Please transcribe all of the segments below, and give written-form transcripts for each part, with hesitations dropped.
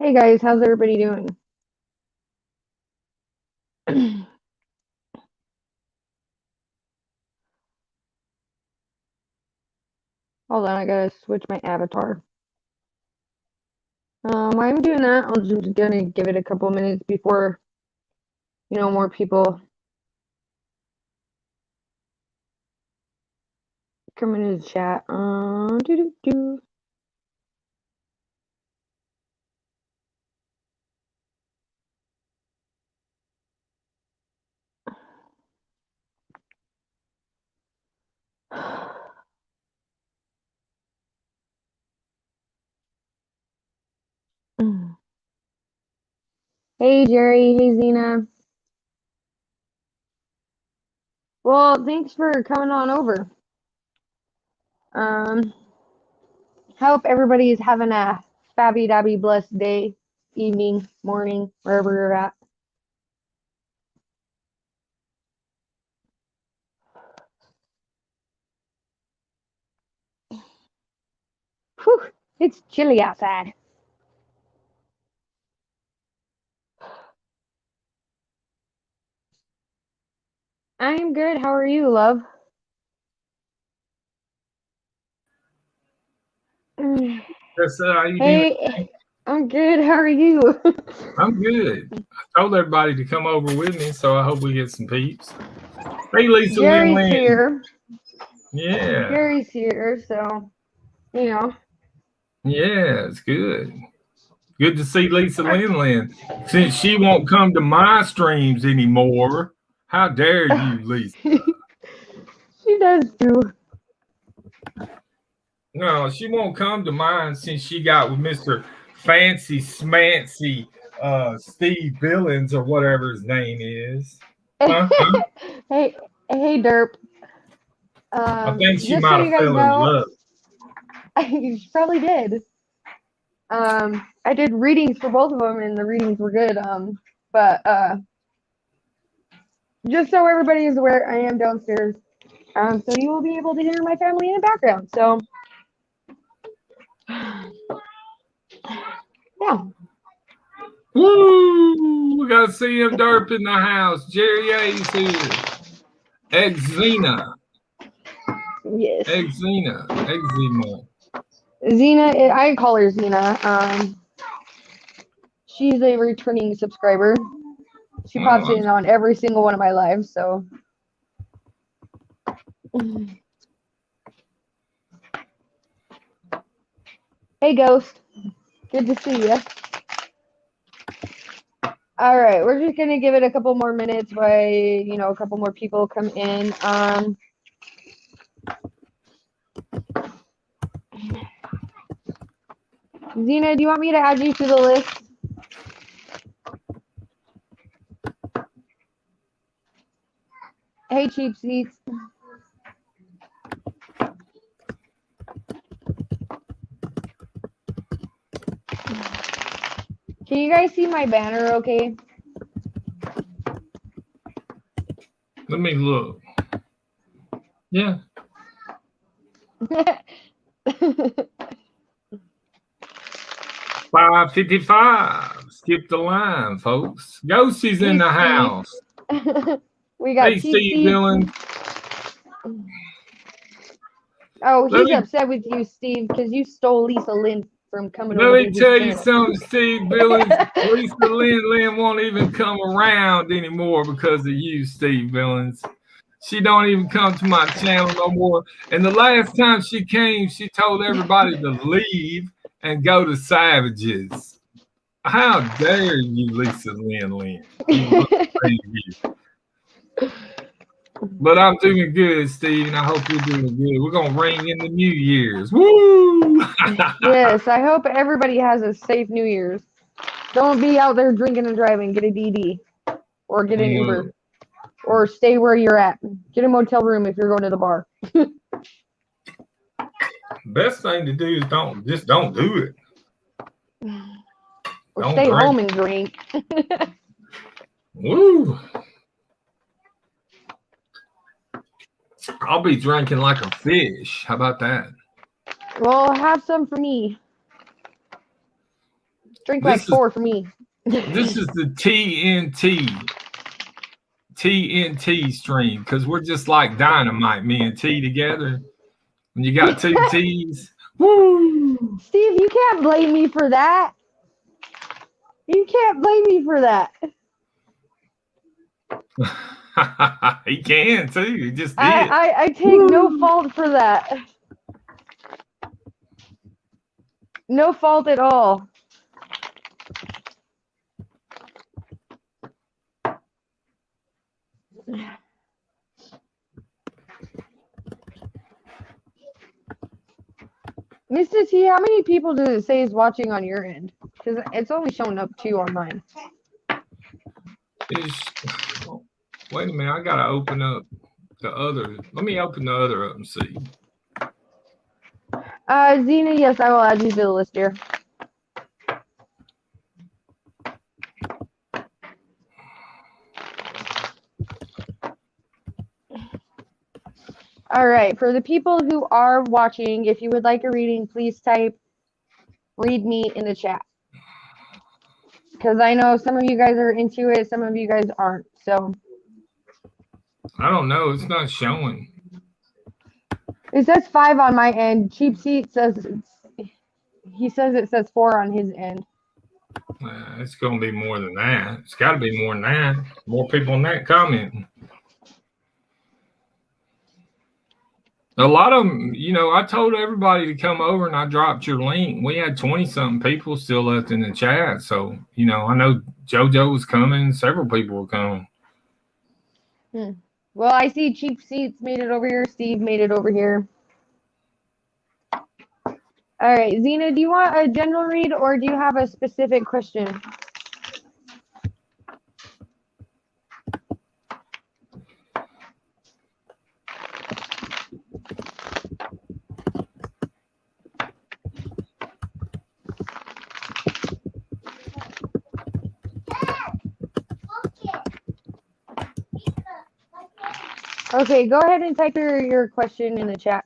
Hey guys, how's everybody doing? Hold on, I gotta switch my avatar. While I'm doing that, I'm just gonna give it a couple minutes before, more people come into the chat. Doo-doo-doo. Hey Jerry, hey Zena. Well, thanks for coming on over. Um, hope everybody is having a fabby dabby blessed day, evening, morning, wherever you're at. Whew, it's chilly outside. I'm good. How are you, love? Yes, sir. How you doing? Hey, I'm good. How are you? I'm good. I told everybody to come over with me, so I hope we get some peeps. Hey, Lisa Lynn Jerry's Lynn. here. Yeah. Jerry's here, so you know. Yeah, it's good. Good to see Lisa Lynn Lynn. Since she won't come to my streams anymore, how dare you, Lisa? She does too. No, she won't come to mine since she got with Mr. Fancy Smancy Steve Billings or whatever his name is. Huh? Hey, hey, Derp. I think she Just so might you have guys fell in know, love. she probably did. I did readings for both of them, and the readings were good. But just so everybody is aware, I am downstairs. So you will be able to hear my family in the background. So, yeah. Woo! We got CM Derp in the house. Jerry A's here. Exena. Yes. Eczema. Xena, I call her Xena. She's a returning subscriber. She pops Oh, in on every single one of my lives, so. Hey, Ghost. Good to see you. All right, we're just gonna give it a couple more minutes while a couple more people come in. Xena, do you want me to add you to the list? Hey, cheap seats. Can you guys see my banner okay? let me look. Yeah. 5:55. Skip the line, folks. Ghostie's in Hey, the Steve. house. We got Hey, cheap Steve seats. Billings. Oh, Let he's me upset with you, Steve, because you stole Lisa Lynn from coming let over to me his tell you channel. something, Steve Billings. Lisa Lynn won't even come around anymore because of you, Steve Billings. She don't even come to my channel no more. And the last time she came, she told everybody to leave and go to Savages. How dare you, Lisa Lynn? You little baby. But I'm doing good, Steve, and I hope you're doing good. We're gonna ring in the New Year's. Woo! Yes, I hope everybody has a safe New Year's. Don't be out there drinking and driving. Get a DD or get an Uber or stay where you're at. Get a motel room if you're going to the bar. Best thing to do is don't do it. Or Don't stay drink. home and drink. Woo! I'll be drinking like a fish. How about that? Well, have some for me. Drink like 4 for me. This is the TNT stream because we're just like dynamite, me and T together. When you got 2 T's, woo! Steve, you can't blame me for that. You can't blame me for that. He can too. He just did. I take no fault for that. No fault at all. Mr. T, how many people does it say is watching on your end? Because it's only showing up 2 on mine. Wait a minute, I gotta open up the other. Let me open the other up and see. Xena, yes, I will add you to the list here. All right, for the people who are watching, if you would like a reading, please type "read me" in the chat. Because I know some of you guys are into it, some of you guys aren't. So I don't know. It's not showing. It says 5 on my end. Cheap Seat says he says it says 4 on his end. It's going to be more than that. It's got to be more than that. More people in that commenting. A lot of them, you know, I told everybody to come over and I dropped your link. We had 20-something people still left in the chat. So, you know, I know JoJo was coming. Several people were coming. Well, I see Cheap Seats made it over here. Steve made it over here. All right, Xena, do you want a general read or do you have a specific question? Okay, go ahead and type your question in the chat.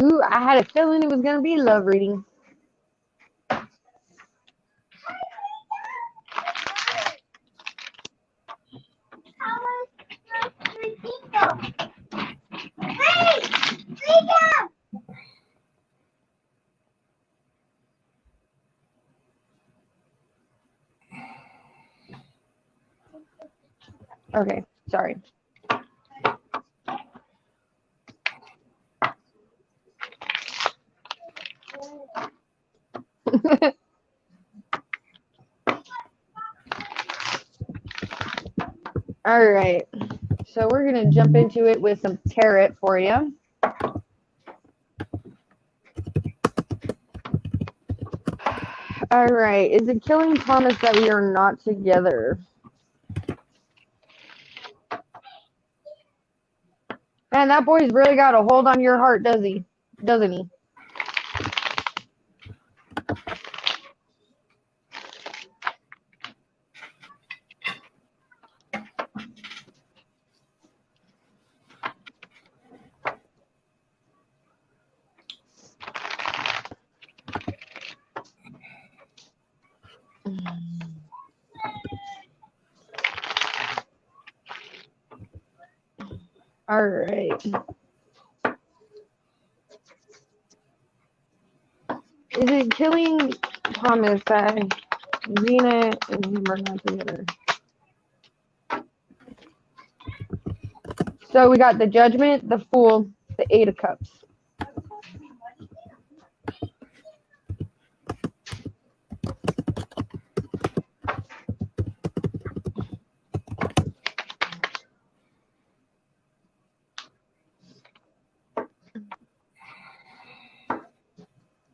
Ooh, I had a feeling it was going to be a love reading. Okay, sorry. All right, so we're going to jump into it with some tarot for you. All right, is it killing Thomas that we are not together? Man, that boy's really got a hold on your heart, doesn't he? All right. Is it killing Thomas that Xena and him are not together? So we got the Judgment, the Fool, the 8 of Cups.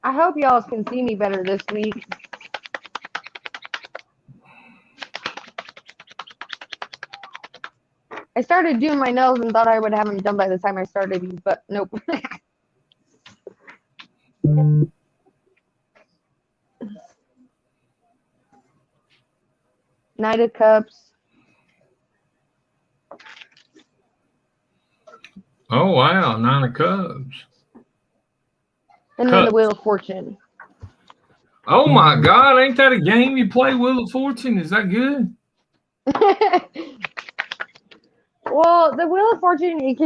I hope y'all can see me better this week. I started doing my nails and thought I would have them done by the time I started, but nope. Knight of Cups. Oh wow, 9 of Cups. And then the Wheel of Fortune. Oh my God, ain't that a game you play, Wheel of Fortune? Is that good? Well, the Wheel of Fortune, it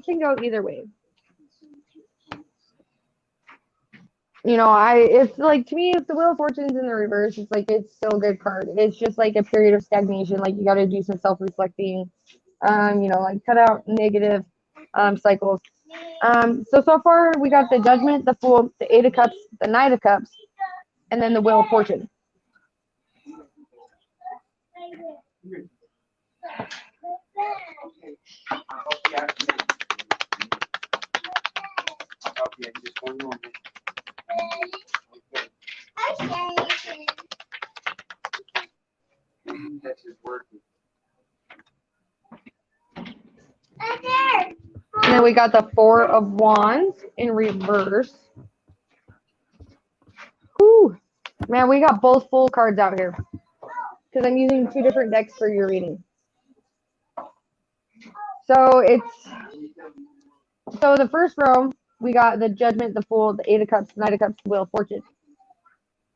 can go either way. You know, it's like, to me, if the Wheel of Fortune's in the reverse, it's like, it's still a good card. It's just like a period of stagnation. Like, you got to do some self-reflecting, you know, like cut out negative cycles. So far we got the Judgment, the Fool, the Eight of Cups, the Knight of Cups, and then the Wheel of Fortune. And then we got the Four of Wands in reverse. Whew. Man, we got both full cards out here. Because I'm using 2 different decks for your reading. So the first row, we got the Judgment, the Fool, the Eight of Cups, Knight of Cups, the Wheel of Fortune.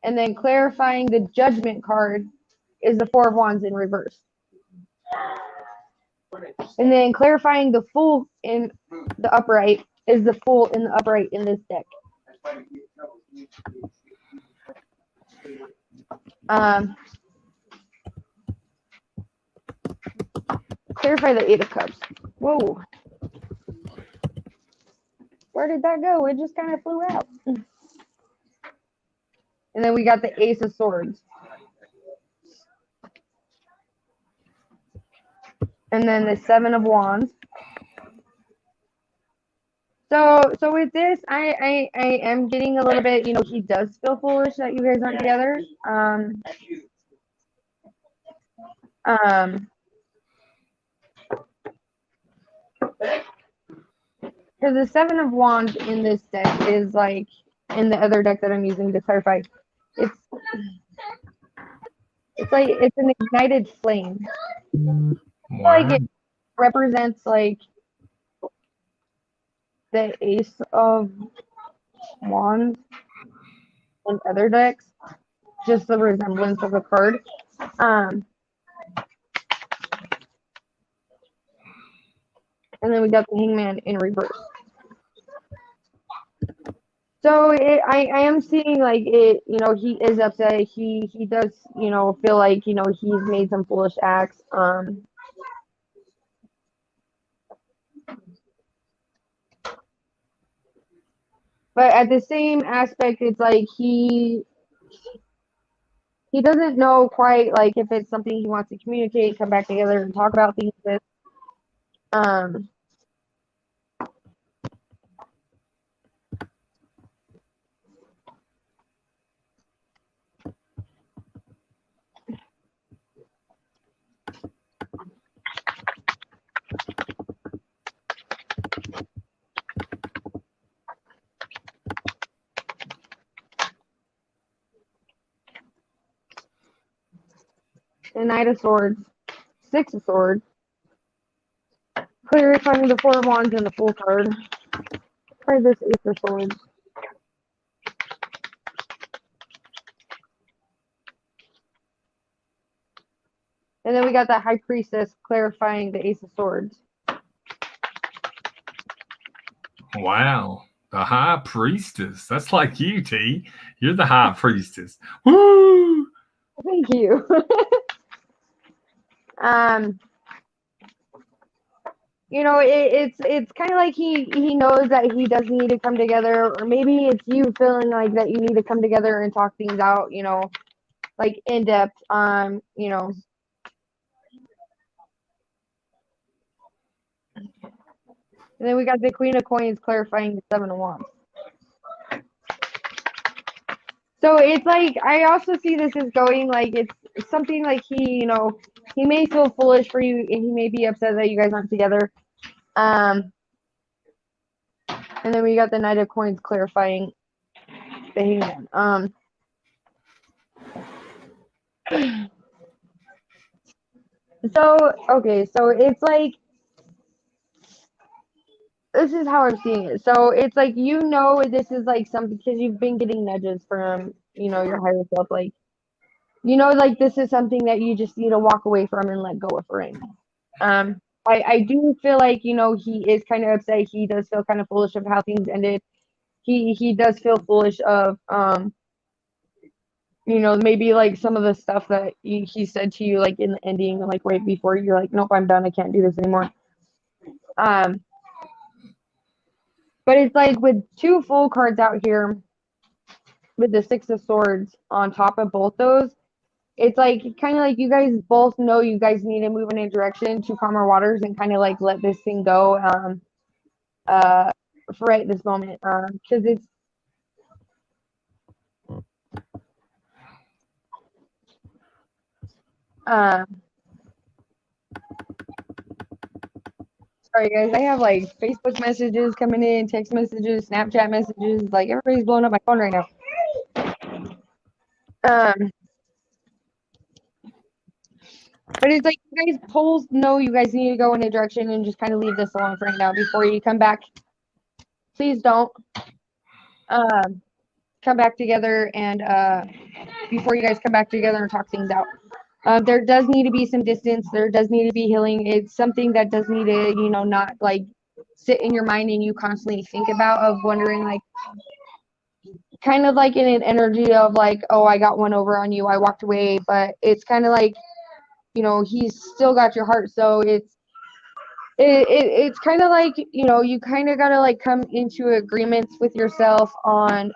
And then clarifying the Judgment card is the Four of Wands in reverse. And then clarifying the Fool in the upright is the Fool in the upright in this deck. Clarify the Eight of Cups. Whoa. Where did that go? It just kind of flew out. And then we got the Ace of Swords. And then the Seven of Wands. So with this, I am getting a little bit, you know, he does feel foolish that you guys aren't together. Because the Seven of Wands in this deck is like, in the other deck that I'm using to clarify, it's like, it's an ignited flame. Wow. Like, it represents like the Ace of Wands in other decks, just the resemblance of the card. And then we got the Hangman in reverse. So I am seeing like it, you know, he is upset. He does, you know, feel like, you know, he's made some foolish acts. But at the same aspect, it's like he doesn't know quite like if it's something he wants to communicate, come back together and talk about things with. The Knight of Swords, Six of Swords, clarifying the Four of Wands and the Fool card. Try this Ace of Swords. And then we got that High Priestess clarifying the Ace of Swords. Wow. The High Priestess. That's like you, T. You're the High Priestess. Woo! Thank you. You know, it's kind of like he knows that he does need to come together, or maybe it's you feeling like that you need to come together and talk things out, you know, like in depth, you know. And then we got the Queen of Coins clarifying the Seven of Wands. So it's like, I also see this as going like, it's something like he, you know, he may feel foolish for you and he may be upset that you guys aren't together. And then we got the Knight of Coins clarifying the Hangman. So okay, so it's like this is how I'm seeing it. So it's like this is like something because you've been getting nudges from your higher self, like like this is something that you just need to walk away from and let go of for right now. I do feel like he is kind of upset. He does feel kind of foolish of how things ended. He does feel foolish of maybe like some of the stuff that he said to you like in the ending, like right before you're like, nope, I'm done. I can't do this anymore. Um, but it's like with two full cards out here with the Six of Swords on top of both those, it's like kind of like you guys both know you guys need to move in a direction to calmer waters and kind of like let this thing go uh, for right this moment. Because it's uh, sorry guys, I have like Facebook messages coming in, text messages, Snapchat messages, like everybody's blowing up my phone right now. But it's like you guys both know you guys need to go in a direction and just kind of leave this alone for right now before you come back. Please don't come back together and before you guys come back together and talk things out. There does need to be some distance. There does need to be healing. It's something that does need to, not like sit in your mind and you constantly think about of wondering like kind of like in an energy of like, oh, I got one over on you. I walked away, but it's kind of like, he's still got your heart. So it's kind of like you kind of gotta like come into agreements with yourself on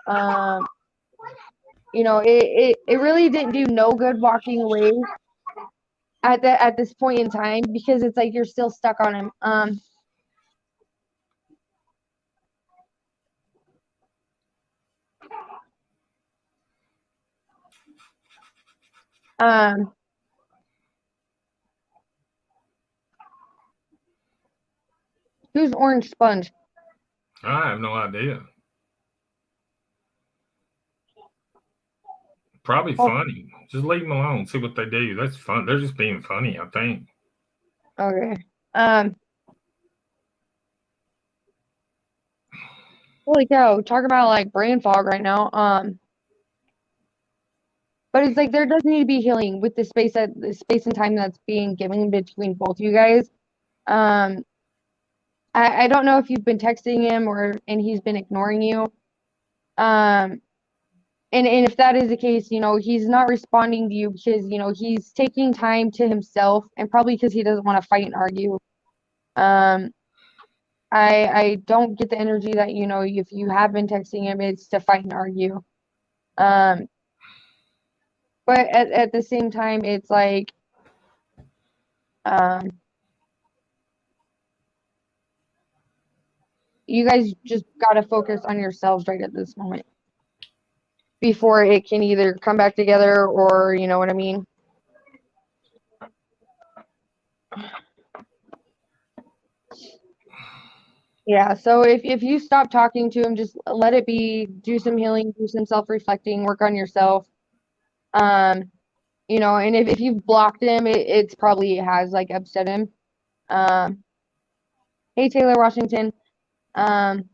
it really didn't do no good walking away at this point in time because it's like you're still stuck on him. Um who's Orange Sponge? I have no idea. Probably funny. Just leave them alone. See what they do. That's fun. They're just being funny, I think. Okay. Holy cow, talk about like brain fog right now. But it's like there does need to be healing with the space and time that's being given between both you guys. Um, I don't know if you've been texting him and he's been ignoring you. Um, and if that is the case, he's not responding to you because, he's taking time to himself and probably because he doesn't want to fight and argue. Um, I don't get the energy that, if you have been texting him, it's to fight and argue. Um, but at the same time, it's like, um, you guys just got to focus on yourselves right at this moment before it can either come back together or, you know what I mean? Yeah, so if you stop talking to him, just let it be, do some healing, do some self-reflecting, work on yourself. Um, and if you've blocked him, it's probably has like upset him. Um, hey Taylor Washington. Um,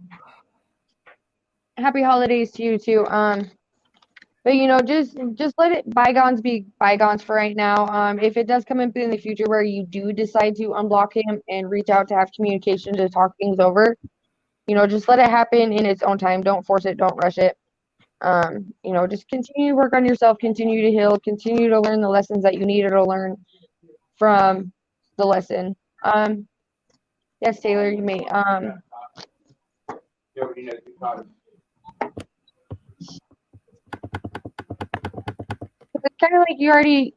happy holidays to you too. But just let it bygones be bygones for right now. If it does come up in the future where you do decide to unblock him and reach out to have communication to talk things over, just let it happen in its own time. Don't force it. Don't rush it. Just continue to work on yourself, continue to heal, continue to learn the lessons that you needed to learn from the lesson. Yes, Taylor, you may. It's kind of like you already.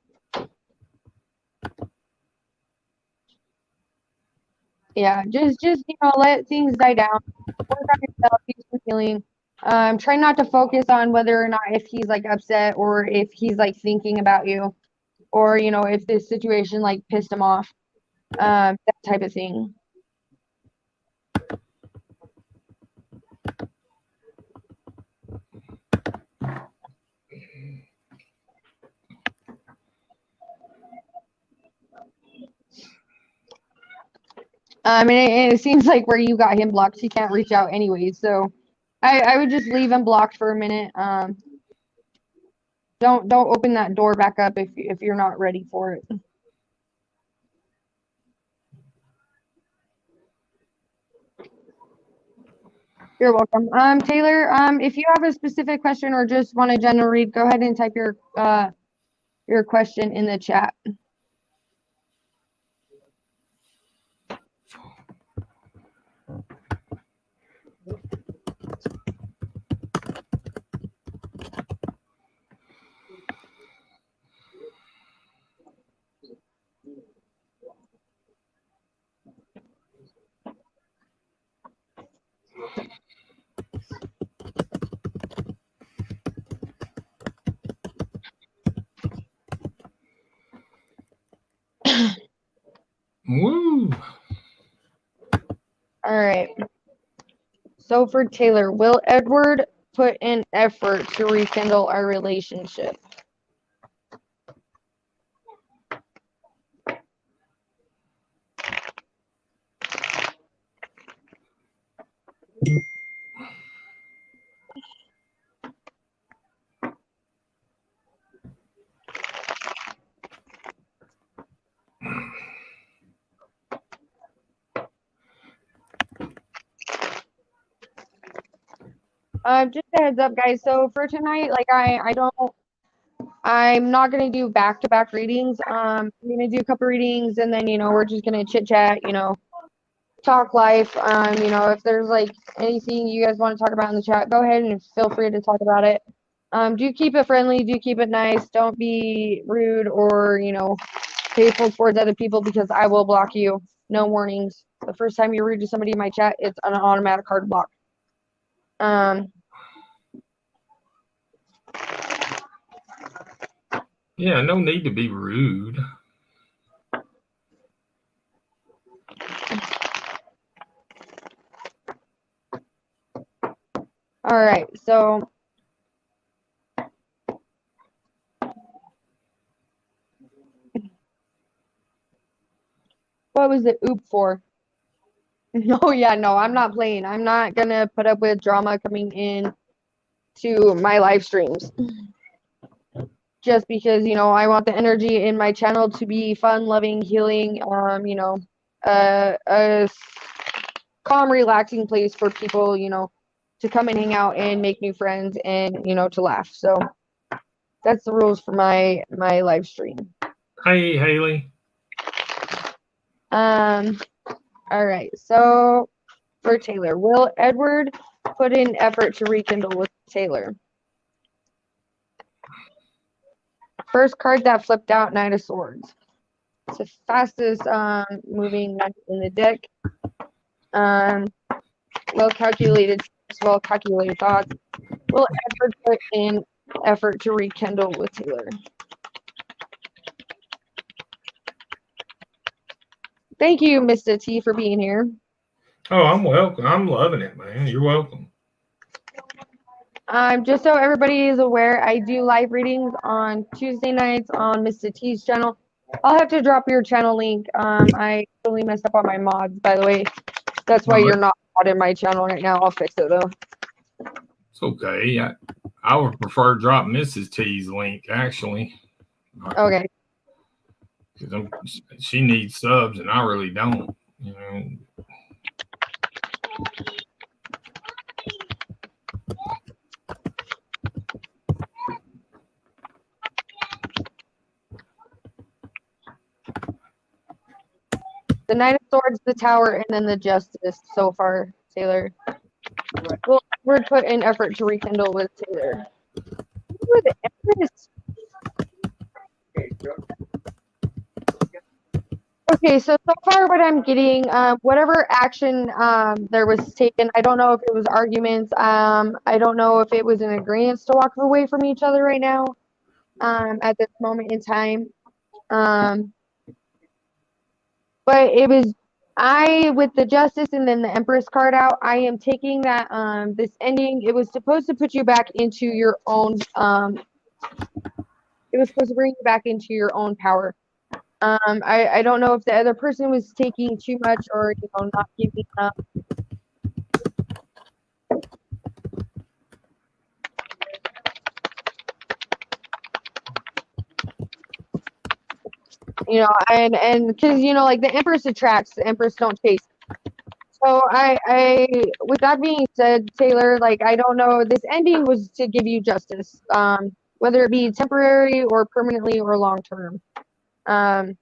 Yeah, just let things die down. Work on yourself, do some healing. Try not to focus on whether or not if he's like upset or if he's like thinking about you, or if this situation like pissed him off. That type of thing. And it seems like where you got him blocked, he can't reach out anyways. So I would just leave him blocked for a minute. Don't open that door back up if you're not ready for it. You're welcome. Taylor, if you have a specific question or just want a general read, go ahead and type your question in the chat. Woo! All right. So for Taylor, will Edward put in effort to rekindle our relationship? Just a heads up, guys. So for tonight, like I'm not gonna do back-to-back readings. I'm gonna do a couple readings, and then we're just gonna chit chat. Talk life. If there's like anything you guys want to talk about in the chat, go ahead and feel free to talk about it. Do keep it friendly. Do keep it nice. Don't be rude or hateful towards other people because I will block you. No warnings. The first time you're rude to somebody in my chat, it's an automatic hard block. Yeah, no need to be rude. All right, so what was the oop for? No, yeah, no, I'm not playing. I'm not gonna put up with drama coming in to my live streams. Just because, I want the energy in my channel to be fun, loving, healing, a calm, relaxing place for people, to come and hang out and make new friends and, to laugh. So that's the rules for my live stream. Hey, Haley. All right. So for Taylor, will Edward put in effort to rekindle with Taylor? First card that flipped out, Knight of Swords. It's the fastest moving knight in the deck. Well calculated thoughts. Will Edward put in effort to rekindle with Taylor? Thank you, Mr. T, for being here. Oh, I'm welcome. I'm loving it, man. You're welcome. Just so everybody is aware, I do live readings on Tuesday nights on Mr. T's channel. I'll have to drop your channel link. I totally messed up on my mods, by the way. That's why you're not in my channel right now. I'll fix it though. It's okay. I would prefer drop Mrs. T's link actually. Okay. Because she needs subs and I really don't. The Knight of Swords, the Tower, and then the Justice so far, Taylor. Well, we're put in effort to rekindle with Taylor. Ooh, the Empress. Okay, so far what I'm getting, whatever action there was taken, I don't know if it was arguments. I don't know if it was an agreement to walk away from each other right now at this moment in time. But it was with the Justice and then the Empress card out, I am taking that this ending, it was supposed to put you back into your own it was supposed to bring you back into your own power. I don't know if the other person was taking too much or not giving enough. And because like the Empress attracts, the Empress don't chase. So I with that being said, Taylor, like I don't know, this ending was to give you justice, whether it be temporary or permanently or long term. And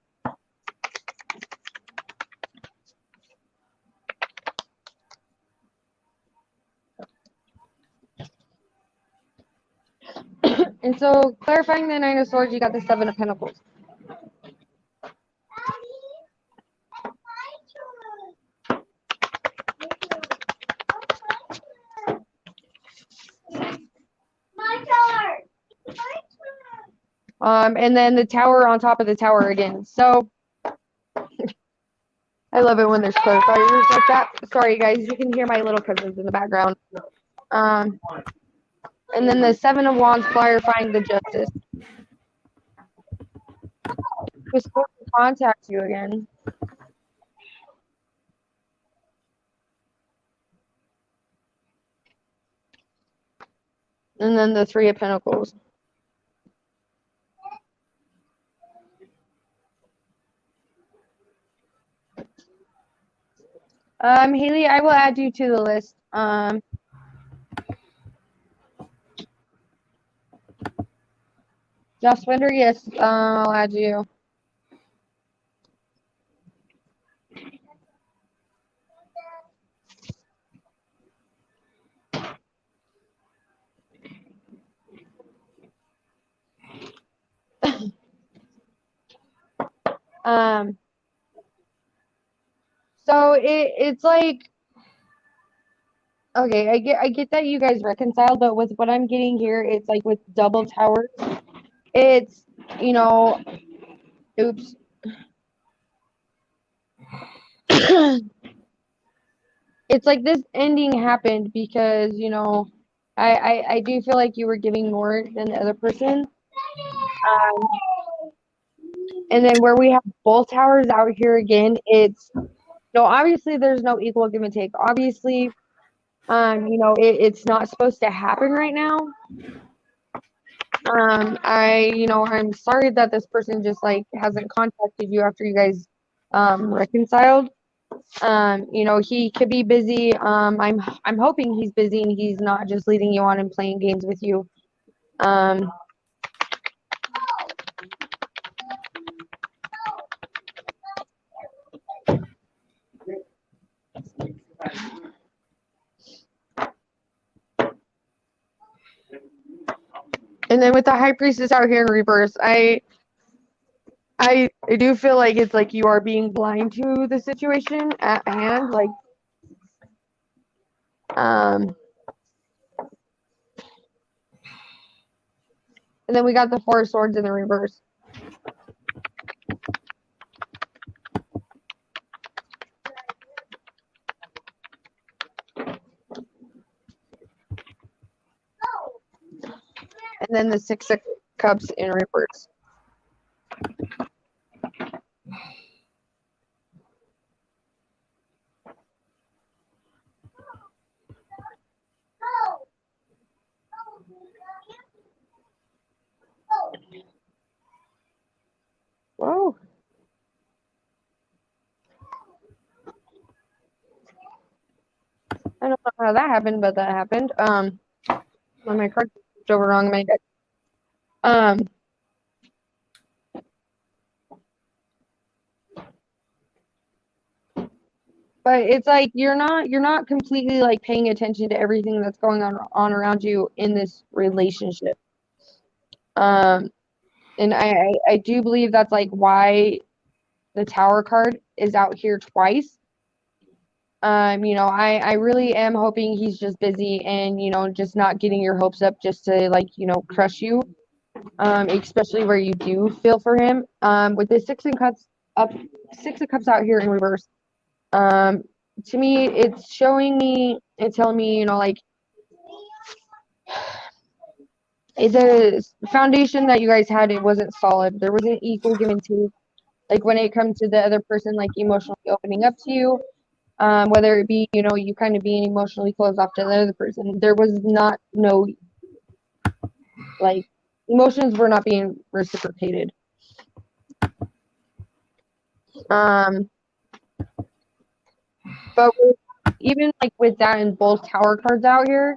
so clarifying the Nine of Swords, you got the Seven of Pentacles. And then the Tower on top of the Tower again. So I love it when there's clarifiers like that. Sorry guys, you can hear my little cousins in the background. And then the Seven of Wands clarifying the justice. We're supposed to contact you again. And then the Three of Pentacles. Haley, I will add you to the list. Josh Winder, yes, I'll add you. So it's like, okay, I get that you guys reconciled, but with what I'm getting here, it's like with double towers, it's oops. It's like this ending happened because I do feel like you were giving more than the other person. And then where we have both towers out here again, it's obviously there's no equal give and take. Obviously, it's not supposed to happen right now. I'm sorry that this person just like hasn't contacted you after you guys reconciled. He could be busy. I'm hoping he's busy and he's not just leading you on and playing games with you. And then with the High Priestess out here in reverse, I do feel like it's like you are being blind to the situation at hand, like and then we got the Four of Swords in the reverse. And then the Six of Cups in reverse. Whoa. I don't know how that happened, but that happened. When my card switched over wrong in my deck. But it's like you're not completely like paying attention to everything that's going on around you in this relationship. And I do believe that's like why the Tower card is out here twice. I really am hoping he's just busy and just not getting your hopes up just to like crush you. Especially where you do feel for him. With the Six of Cups out here in reverse. To me, it's telling me, like the foundation that you guys had, it wasn't solid. There wasn't equal give and take. like when it comes to the other person, like emotionally opening up to you, whether it be, you kind of being emotionally closed off to the other person. There was not no like emotions were not being reciprocated. But even like with that and both tower cards out here,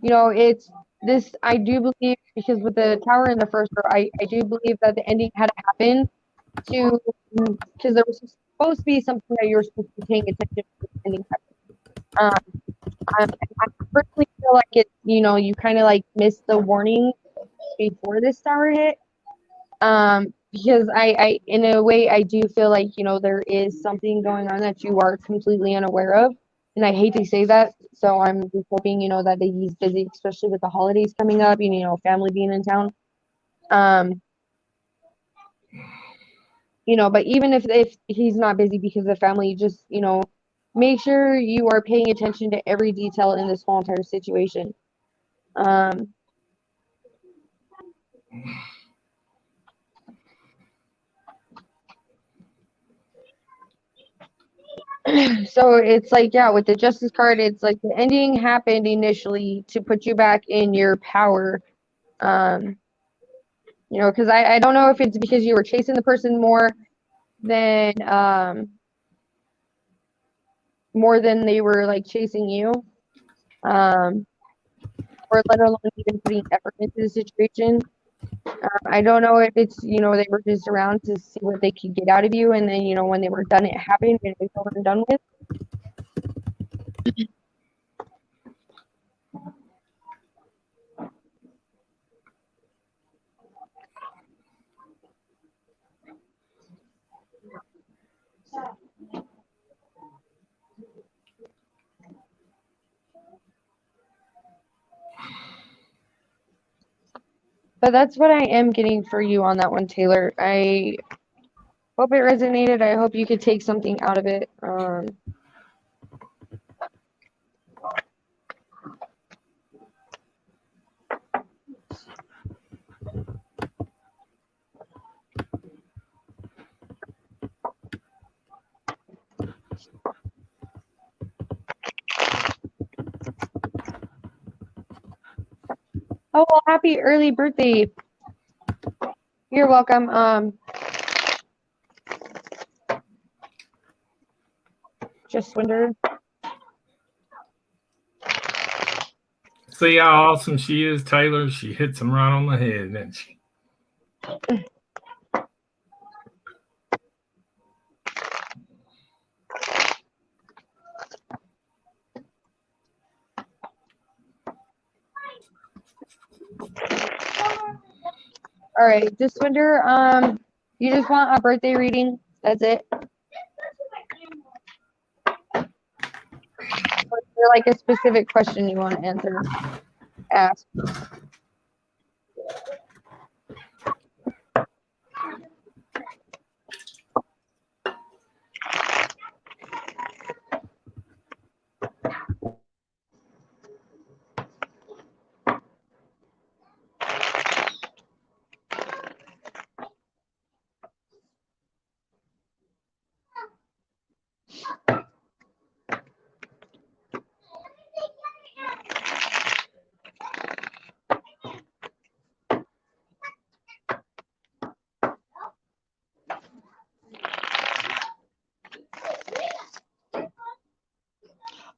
it's this. I do believe, because with the tower in the first row, I do believe that the ending had to happen because there was supposed to be something that you were supposed to be paying attention to the ending happened. I personally feel like it, you kind of like missed the warning before this tower hit. Because I, in a way, I do feel like, there is something going on that you are completely unaware of. And I hate to say that. So I'm just hoping, that he's busy, especially with the holidays coming up, family being in town. But even if he's not busy because of family, just, make sure you are paying attention to every detail in this whole entire situation. So it's like, yeah, with the Justice card, it's like the ending happened initially to put you back in your power. Because I don't know if it's because you were chasing the person more than they were like chasing you, or let alone even putting effort into the situation. I don't know if it's, they were just around to see what they could get out of you, and then, when they were done, it happened, and it was over and done with. But that's what I am getting for you on that one, Taylor. I hope it resonated. I hope you could take something out of it. Oh, well, happy early birthday. You're welcome. Just wondered. See how awesome she is, Taylor? She hits him right on the head, didn't she? All right, just wonder, you just want a birthday reading? That's it? Or is there like a specific question you want to ask?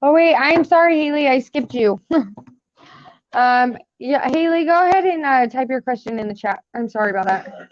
Oh wait, I'm sorry, Haley, I skipped you. Yeah, Haley, go ahead and type your question in the chat. I'm sorry about that.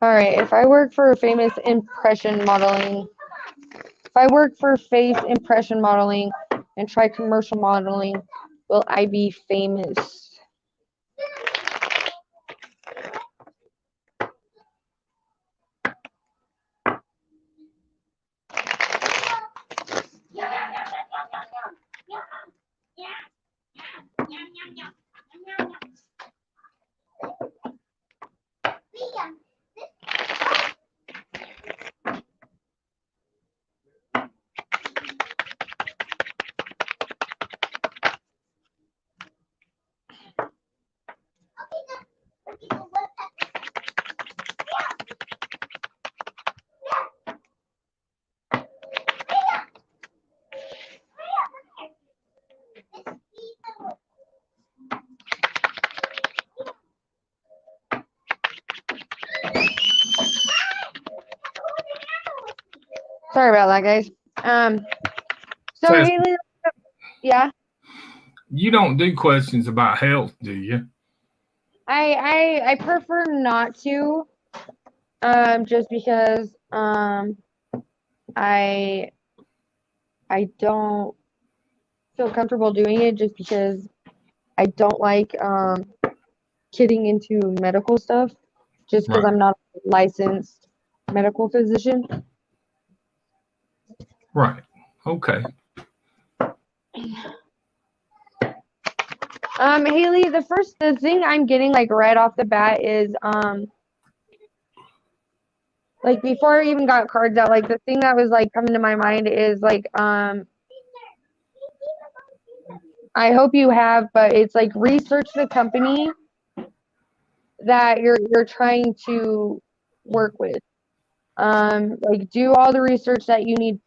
All right, if I work for face impression modeling, and try commercial modeling. Will I be famous? Sorry about that, guys. So Tess, Haley, yeah, you don't do questions about health, do you? I prefer not to, just because I don't feel comfortable doing it, just because I don't like getting into medical stuff, just because Right. I'm not a licensed medical physician. Right. Okay. Haley, the thing I'm getting like right off the bat is like before I even got cards out, like the thing that was like coming to my mind is like I hope you have, but it's like research the company that you're trying to work with. Like do all the research that you need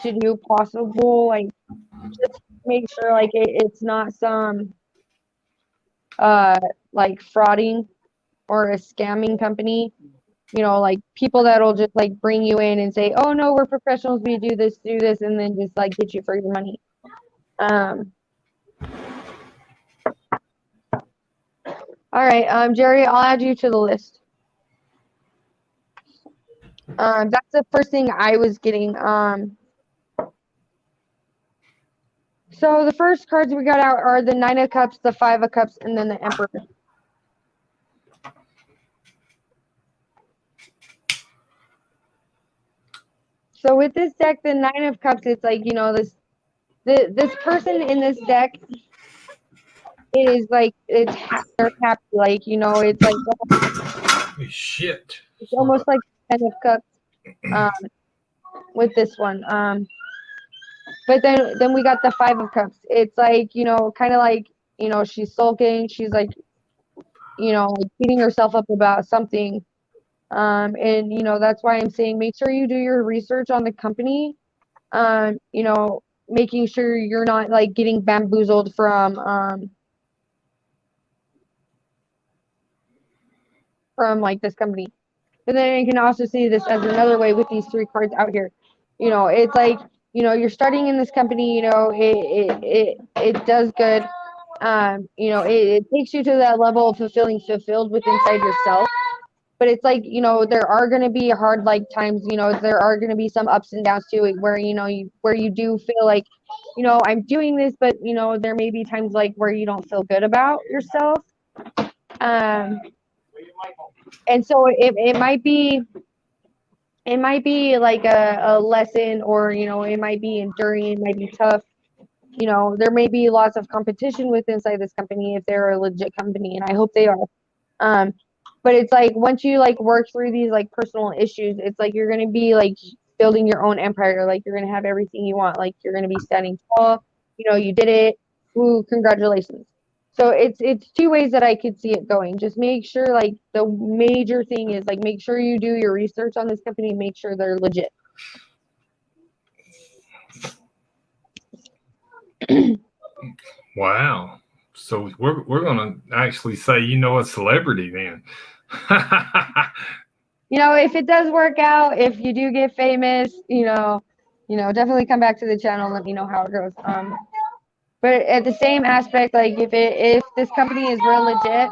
to do possible. Like just make sure like it's not some like frauding or a scamming company. You know, like people that'll just like bring you in and say, "Oh no, we're professionals. We do this, and then just like get you for your money." All right, Jerry, I'll add you to the list. That's the first thing I was getting. So the first cards we got out are the Nine of Cups, the Five of Cups, and then the Emperor. So with this deck, the Nine of Cups, it's like, you know, this person in this deck is like they're happy, like, you know, it's like Shit. it's almost like Ten of Cups with this one. But then we got the Five of Cups. It's like, you know, kind of like, you know, she's sulking, she's like, you know, like beating herself up about something. And you know, that's why I'm saying make sure you do your research on the company. You know, making sure you're not like getting bamboozled from like this company. But then you can also see this as another way with these three cards out here. You know, it's like, you know, you're starting in this company, you know, it does good. You know, it takes you to that level of feeling fulfilled with inside yourself. But it's like, you know, there are going to be hard like times, you know, there are going to be some ups and downs to it where, you know, where you do feel like, you know, I'm doing this, but you know, there may be times like where you don't feel good about yourself. And so it might be like a lesson, or you know, it might be enduring, it might be tough. You know, there may be lots of competition with inside this company if they're a legit company, and I hope they are. But it's like once you like work through these like personal issues, it's like you're gonna be like building your own empire. Like you're gonna have everything you want. Like you're gonna be standing tall. You know, you did it. Ooh, congratulations. So it's two ways that I could see it going. Just make sure like the major thing is like make sure you do your research on this company, make sure they're legit. Wow. So we're gonna actually say, you know, a celebrity then. You know, if it does work out, if you do get famous, you know, definitely come back to the channel and let me know how it goes. But at the same aspect, like if this company is real legit,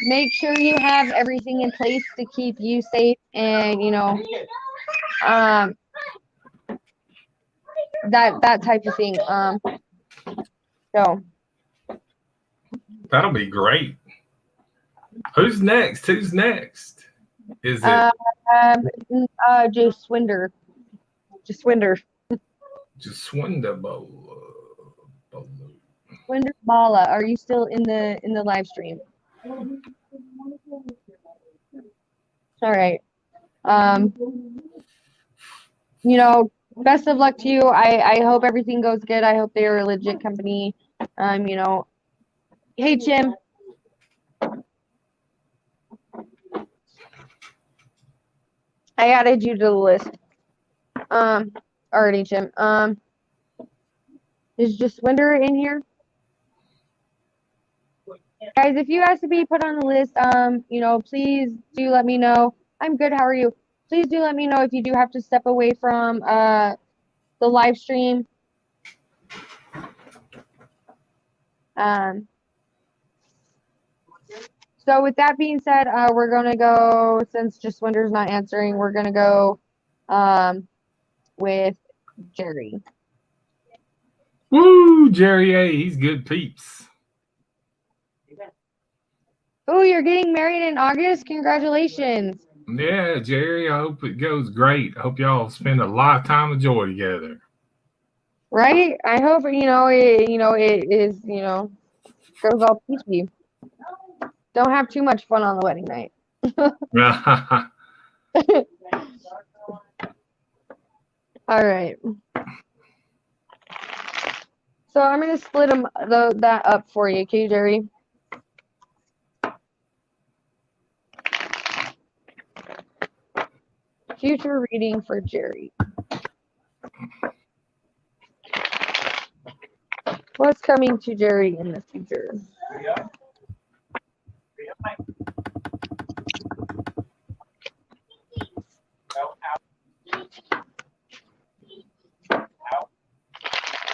make sure you have everything in place to keep you safe, and you know, that type of thing. So That'll be great. Who's next? Is it Jay Swinder. Jaswinda Swinder Bala, are you still in the live stream? All right. You know, best of luck to you. I hope everything goes good. I hope they're a legit company. You know, hey Jim. I added you to the list. Already, Jim. Is Jaswinder in here? Guys, if you ask to be put on the list, you know, please do let me know. I'm good. How are you? Please do let me know if you do have to step away from the live stream. So with that being said, we're gonna go, since Jaswinder's not answering, we're gonna go with Jerry. Woo, Jerry A. He's good peeps. Oh, you're getting married in August? Congratulations. Yeah, Jerry, I hope it goes great. I hope y'all spend a lifetime of joy together. Right? I hope it is, goes all peachy. Don't have too much fun on the wedding night. All right. So I'm gonna split that up for you, okay, Jerry? Future reading for Jerry. What's coming to Jerry in the future?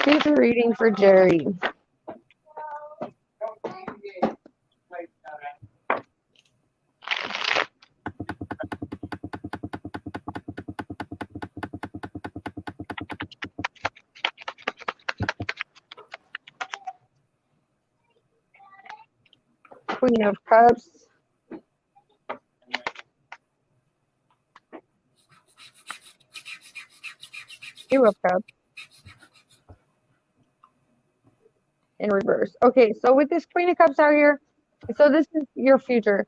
Future reading for Jerry. Queen of Cups. Two of Cups. In reverse. Okay, so with this Queen of Cups out here, so this is your future.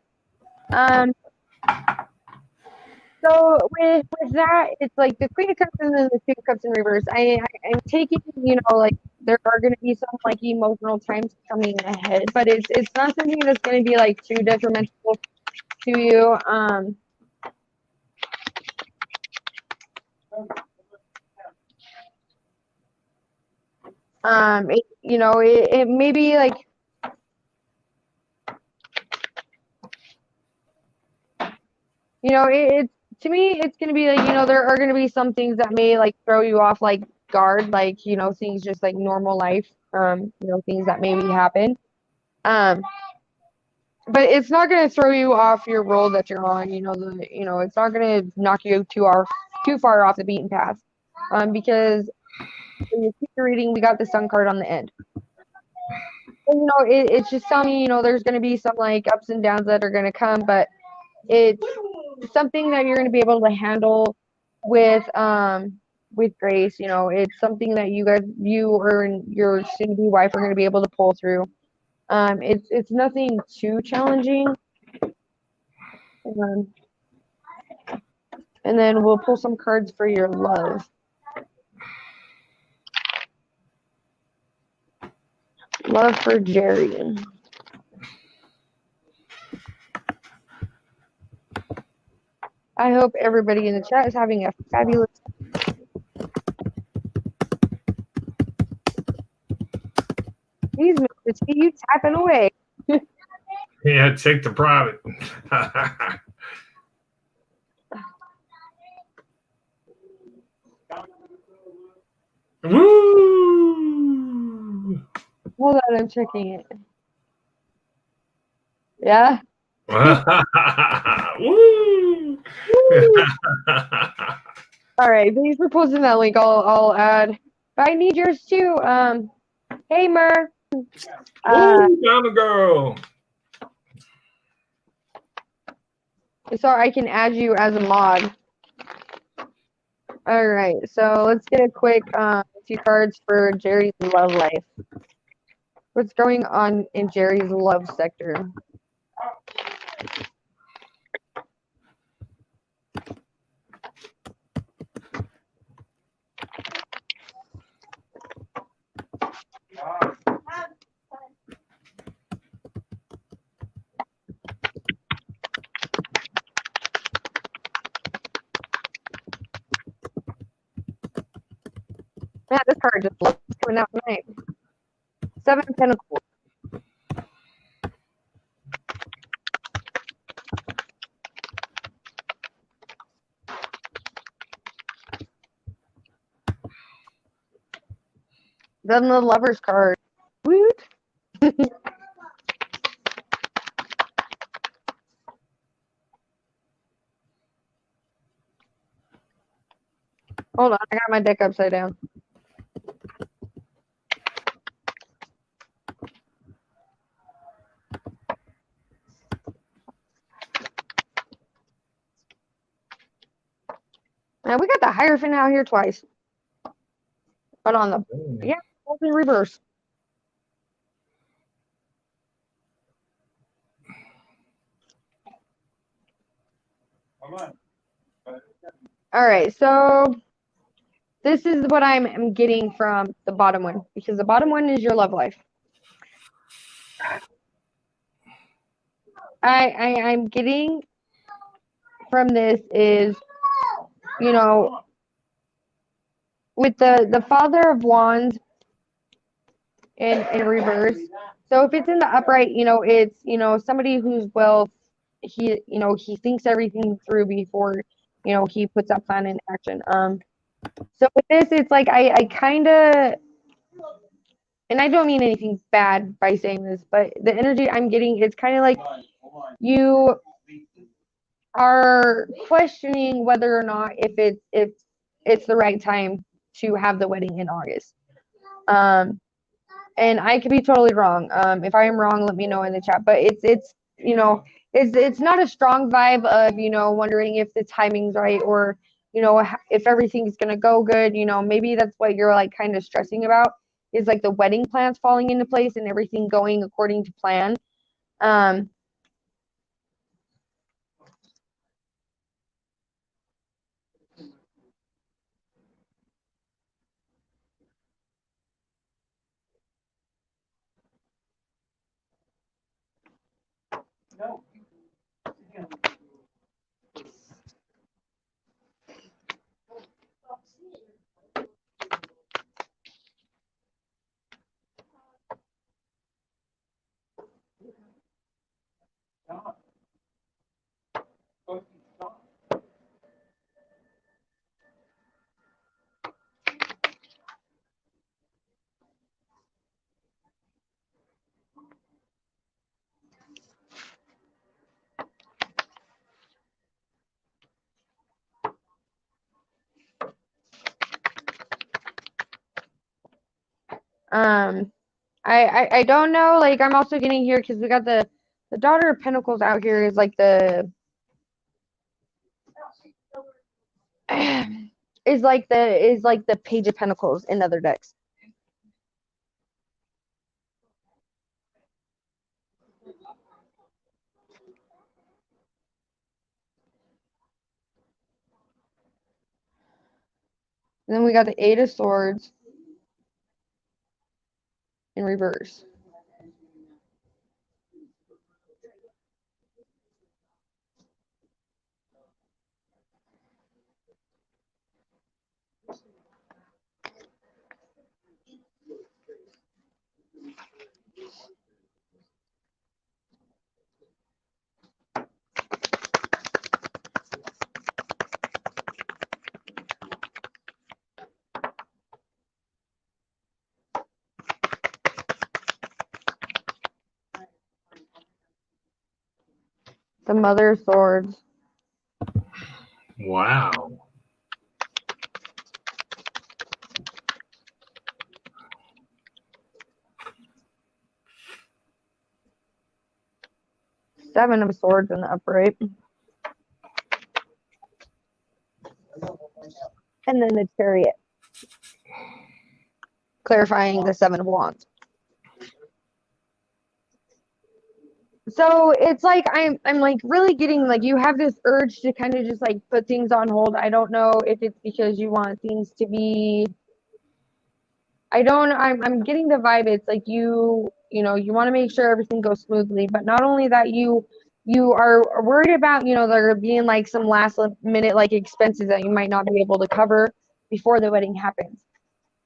So with that, it's like the Queen of Cups and then the Two of Cups in reverse. I'm taking, like there are going to be some like emotional times coming ahead, but it's not something that's going to be like too detrimental to you. It may be like, it's to me, it's going to be like, there are going to be some things that may like throw you off like guard, like, things just like normal life, things that maybe happen. But it's not going to throw you off your role that you're on, it's not going to knock you too far off the beaten path. Because in the future reading, we got the Sun card on the end. And, it's just telling me, there's going to be some like ups and downs that are going to come, but it's something that you're going to be able to handle with grace. It's something that you or your soon-to-be wife are going to be able to pull through. It's nothing too challenging. And then we'll pull some cards for your love. Love for Jerry. I hope everybody in the chat is having a fabulous time. Please, Mr. T, you tapping away. Yeah, check the private. Woo! Hold on, I'm checking it. Yeah? Woo! All right, thanks for posting that link. I'll add But I need yours too. Hey Mer. Ooh, Donna girl. So I can add you as a mod. All right, so let's get a quick few cards for Jerry's love life. What's going on in Jerry's love sector? Man, this card just loves coming out tonight. 7 of Pentacles. Then the Lover's card. Woot! Hold on, I got my deck upside down. Now we got the Hierophant out here twice. But on the both in reverse. All right, so this is what I'm getting from the bottom one, because the bottom one is your love life. I'm getting from this is, you know, with the Father of Wands in reverse. So if it's in the upright, it's, somebody who's he thinks everything through before, he puts that plan in action. So with this, it's like I kind of, and I don't mean anything bad by saying this, but the energy I'm getting is kind of like you are questioning whether or not if it's the right time to have the wedding in August. And I could be totally wrong. If I am wrong, let me know in the chat. But it's not a strong vibe of wondering if the timing's right, or if everything's gonna go good. Maybe that's what you're like kind of stressing about, is like the wedding plans falling into place and everything going according to plan. I don't know. Like, I'm also getting here because we got the Daughter of Pentacles out here is like the is like the Page of Pentacles in other decks. And then we got the Eight of Swords in reverse. The Mother of Swords. Wow. Seven of Swords in the upright. And then the Chariot. Clarifying the Seven of Wands. So it's like I'm like really getting like you have this urge to kind of just like put things on hold. I don't know if it's because you want things to be I'm getting the vibe it's like you want to make sure everything goes smoothly, but not only that you are worried about, there being like some last minute like expenses that you might not be able to cover before the wedding happens.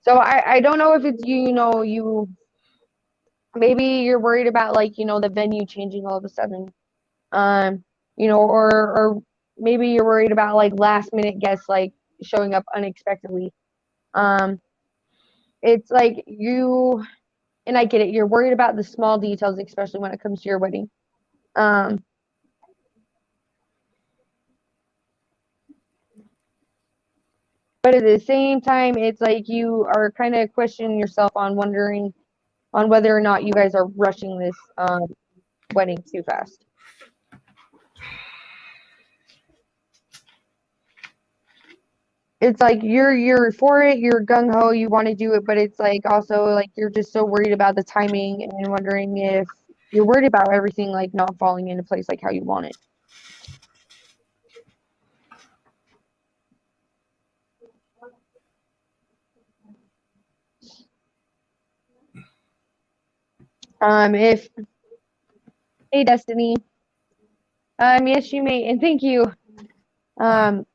So I don't know if it's you maybe you're worried about like, the venue changing all of a sudden. Or maybe you're worried about like last minute guests like showing up unexpectedly. It's like and I get it, you're worried about the small details, especially when it comes to your wedding. But at the same time, it's like you are kind of questioning yourself on wondering on whether or not you guys are rushing this wedding too fast. It's like you're for it, you're gung ho, you want to do it, but it's like also like you're just so worried about the timing and wondering if you're worried about everything like not falling into place like how you want it. Hey Destiny. Yes, you may, and thank you. And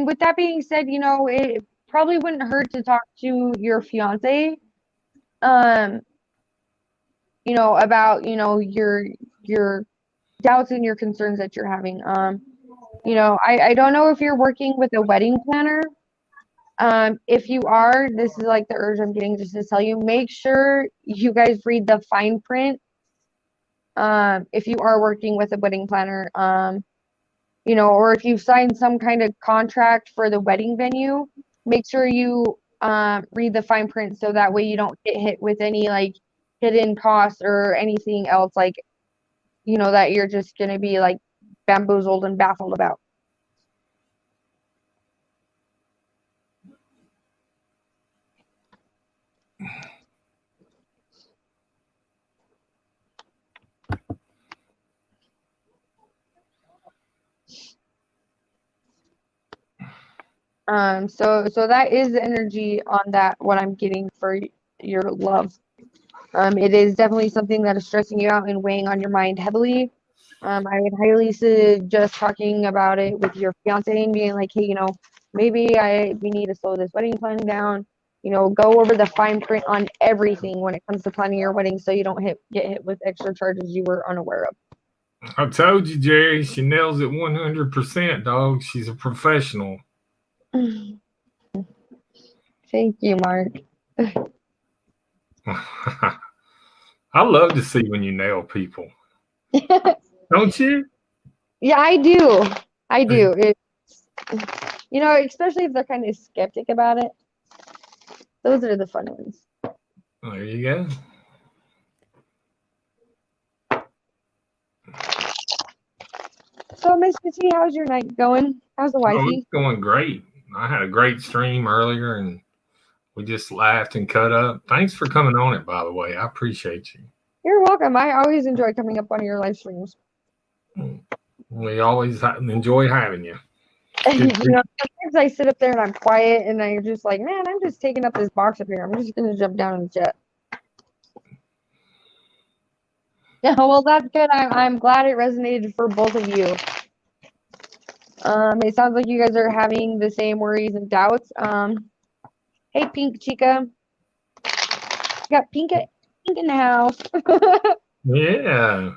with that being said, it probably wouldn't hurt to talk to your fiance, about, your doubts and your concerns that you're having. I don't know if you're working with a wedding planner. If you are, this is like the urge I'm getting just to tell you, make sure you guys read the fine print. If you are working with a wedding planner, or if you've signed some kind of contract for the wedding venue, make sure you read the fine print so that way you don't get hit with any like hidden costs or anything else like, that you're just going to be like bamboozled and baffled about. So that is the energy on that, what I'm getting for your love. It is definitely something that is stressing you out and weighing on your mind heavily. I would highly suggest talking about it with your fiance and being like, hey, maybe we need to slow this wedding planning down. Go over the fine print on everything when it comes to planning your wedding so you don't get hit with extra charges you were unaware of. I told you, Jerry, she nails it 100%, dog. She's a professional. Thank you, Mark. I love to see when you nail people. Don't you? Yeah, I do. I do. It's, especially if they're kind of skeptic about it. Those are the fun ones. There you go. So, Miss Petit, how's your night going? How's the wifey? It's going great. I had a great stream earlier, and we just laughed and cut up. Thanks for coming on it, by the way. I appreciate you. You're welcome. I always enjoy coming up on your live streams. We always enjoy having you. Sometimes I sit up there and I'm quiet, and I'm just like, man, I'm just taking up this box up here. I'm just going to jump down in the jet. Yeah, well, that's good. I'm glad it resonated for both of you. It sounds like you guys are having the same worries and doubts. Hey, Pink Chica. Got Pink in the house. Yeah.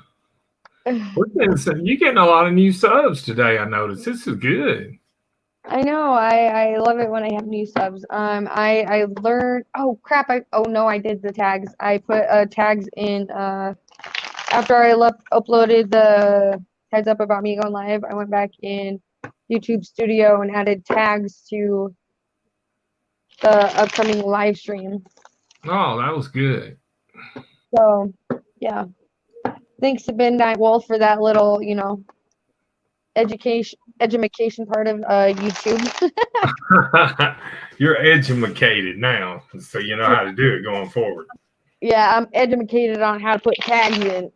You're getting a lot of new subs today, I noticed. This is good. I know. I love it when I have new subs. I learned. Oh crap! I did the tags. I put tags in. After I uploaded the heads up about me going live, I went back in YouTube Studio and added tags to the upcoming live stream. Oh, that was good. So, yeah. Thanks to Midnight Wolf for that little, education part of YouTube. You're educated now, so you know how to do it going forward. Yeah, I'm educated on how to put tags in.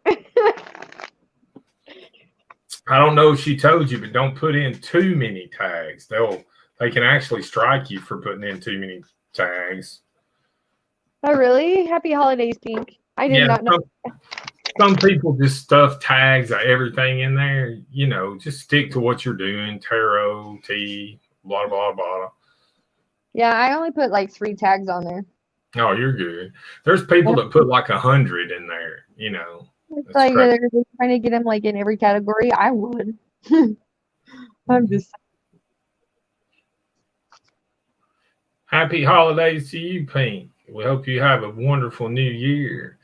I don't know if she told you, but don't put in too many tags. They can actually strike you for putting in too many tags. Oh, really? Happy holidays, Pink. I did not know. Some people just stuff tags of everything in there. Just stick to what you're doing. Tarot, tea, blah, blah, blah. Yeah, I only put like 3 tags on there. Oh, you're good. There's people that put like 100 in there, It's like they're trying to get them like in every category. I would. I'm just. Happy holidays to you, Pink. We hope you have a wonderful new year.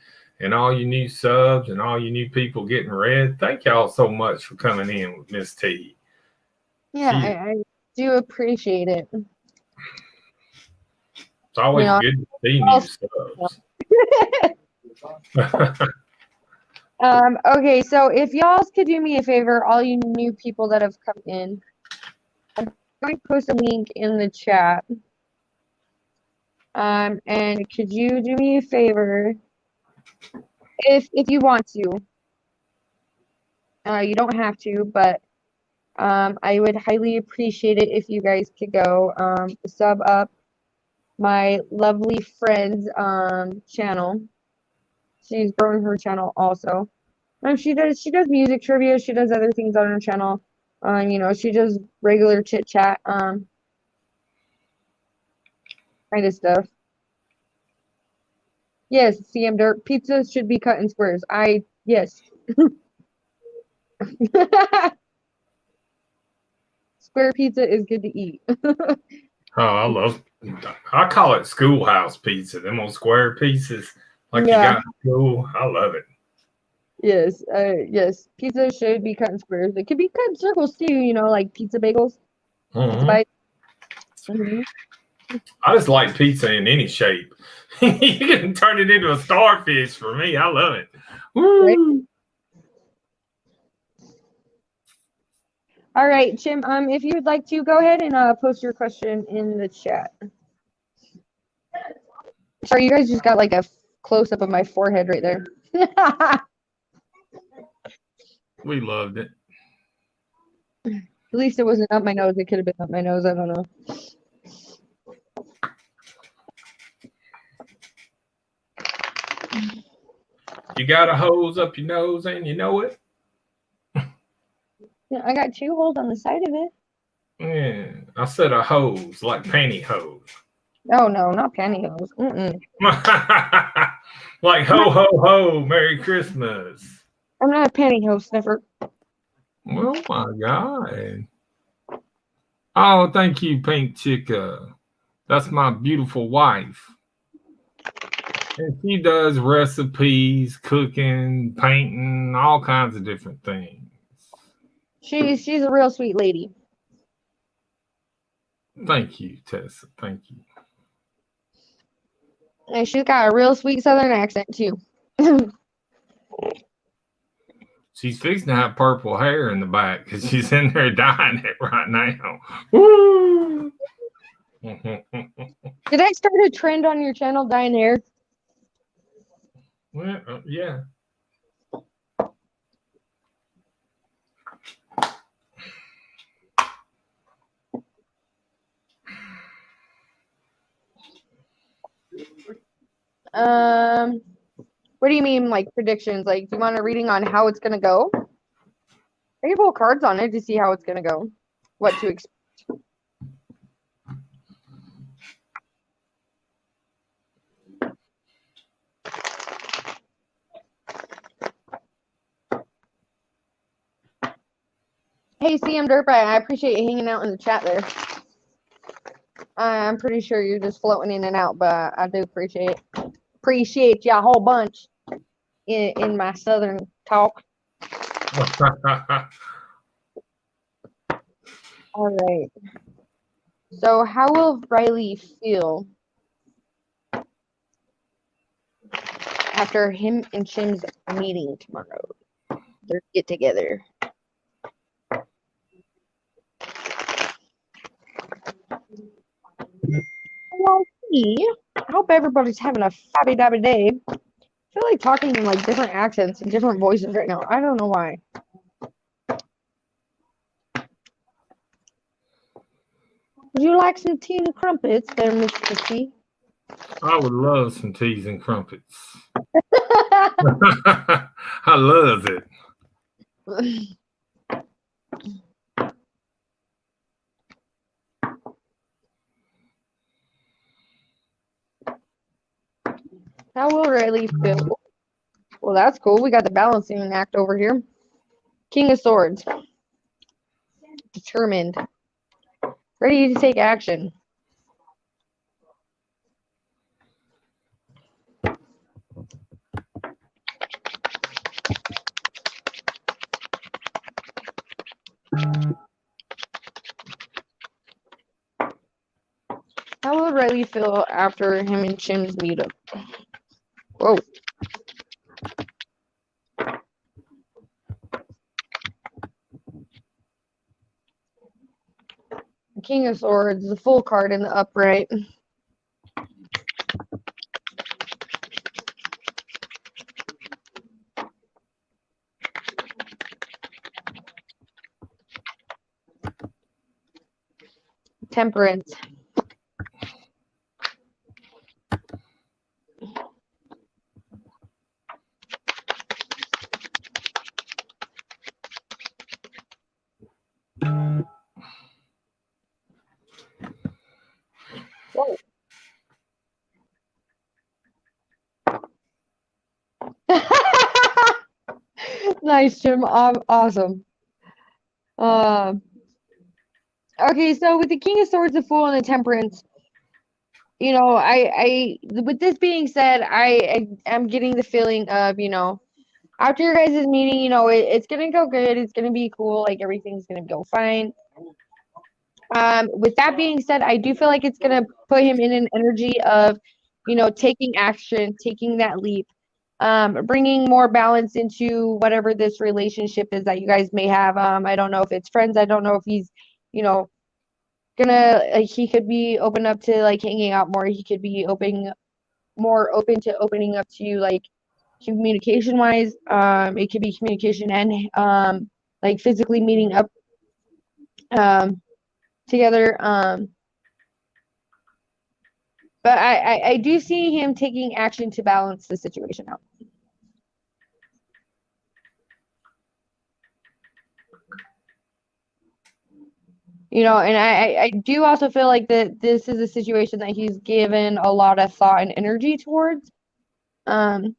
And all you new subs and all you new people getting read, thank y'all so much for coming in with Miss T. Yeah, I do appreciate it. It's always good to see new subs. Okay, so if y'all could do me a favor, all you new people that have come in, I'm going to post a link in the chat. And could you do me a favor? If you want to, you don't have to, but I would highly appreciate it if you guys could go sub up my lovely friend's channel. She's growing her channel also. She does music trivia. She does other things on her channel. She does regular chit chat kind of stuff. Yes, CM Dirt. Pizza should be cut in squares. Yes. Square pizza is good to eat. Oh, I call it schoolhouse pizza. Them old square pieces like you got in school. I love it. Yes, yes. Pizza should be cut in squares. It could be cut in circles too, like pizza bagels. Pizza bites. I just like pizza in any shape. You can turn it into a starfish for me. I love it. Woo. Right? All right, Chim. If you would like to, go ahead and post your question in the chat. Sorry, you guys just got like a close up of my forehead right there. We loved it. At least it wasn't up my nose. It could have been up my nose. I don't know. You got a hose up your nose and you know it. Yeah, I got 2 holes on the side of it. Yeah, I said a hose, like pantyhose. Oh no, not pantyhose. Like ho ho ho, Merry Christmas. I'm not a pantyhose sniffer. Oh my God. Oh, thank you, Pink Chica. That's my beautiful wife. And she does recipes, cooking, painting, all kinds of different things. She's a real sweet lady. Thank you, Tessa. Thank you. And she's got a real sweet Southern accent too. She's fixing to have purple hair in the back because she's in there dyeing it right now. Woo! Did I start a trend on your channel, dyeing hair? Well, yeah. What do you mean, like predictions? Like, do you want a reading on how it's gonna go? I can pull cards on it to see how it's gonna go. What to expect. Hey, CM Derp, I appreciate you hanging out in the chat there. I'm pretty sure you're just floating in and out, but I do appreciate you a whole bunch in my southern talk. All right. So, how will Riley feel after him and Chim's meeting tomorrow? Their get together. Well, I hope everybody's having a fabby dabby day. I feel like talking in like different accents and different voices right now. I don't know why. Would you like some tea and crumpets there, Mr. T? I would love some teas and crumpets. I love it. How will Riley feel? Well, that's cool. We got the balancing act over here. King of Swords. Determined. Ready to take action. How will Riley feel after him and Chim's meetup? Whoa. King of Swords, the full card in the upright. Temperance. Whoa. Nice, Jim. Awesome. Okay, so with the King of Swords, the Fool, and the Temperance, you know, I with this being said, I am getting the feeling of, you know, after your guys' meeting, you know, it's gonna go good. It's gonna be cool. Like everything's gonna go fine. With that being said, I do feel like it's gonna put him in an energy of, you know, taking action, taking that leap, bringing more balance into whatever this relationship is that you guys may have. I don't know if it's friends. I don't know if he's, you know, gonna he could be open up to like hanging out more. He could be open to opening up to you like communication wise. It could be communication and like physically meeting up together. But I do see him taking action to balance the situation out. You know, and I do also feel like that this is a situation that he's given a lot of thought and energy towards. So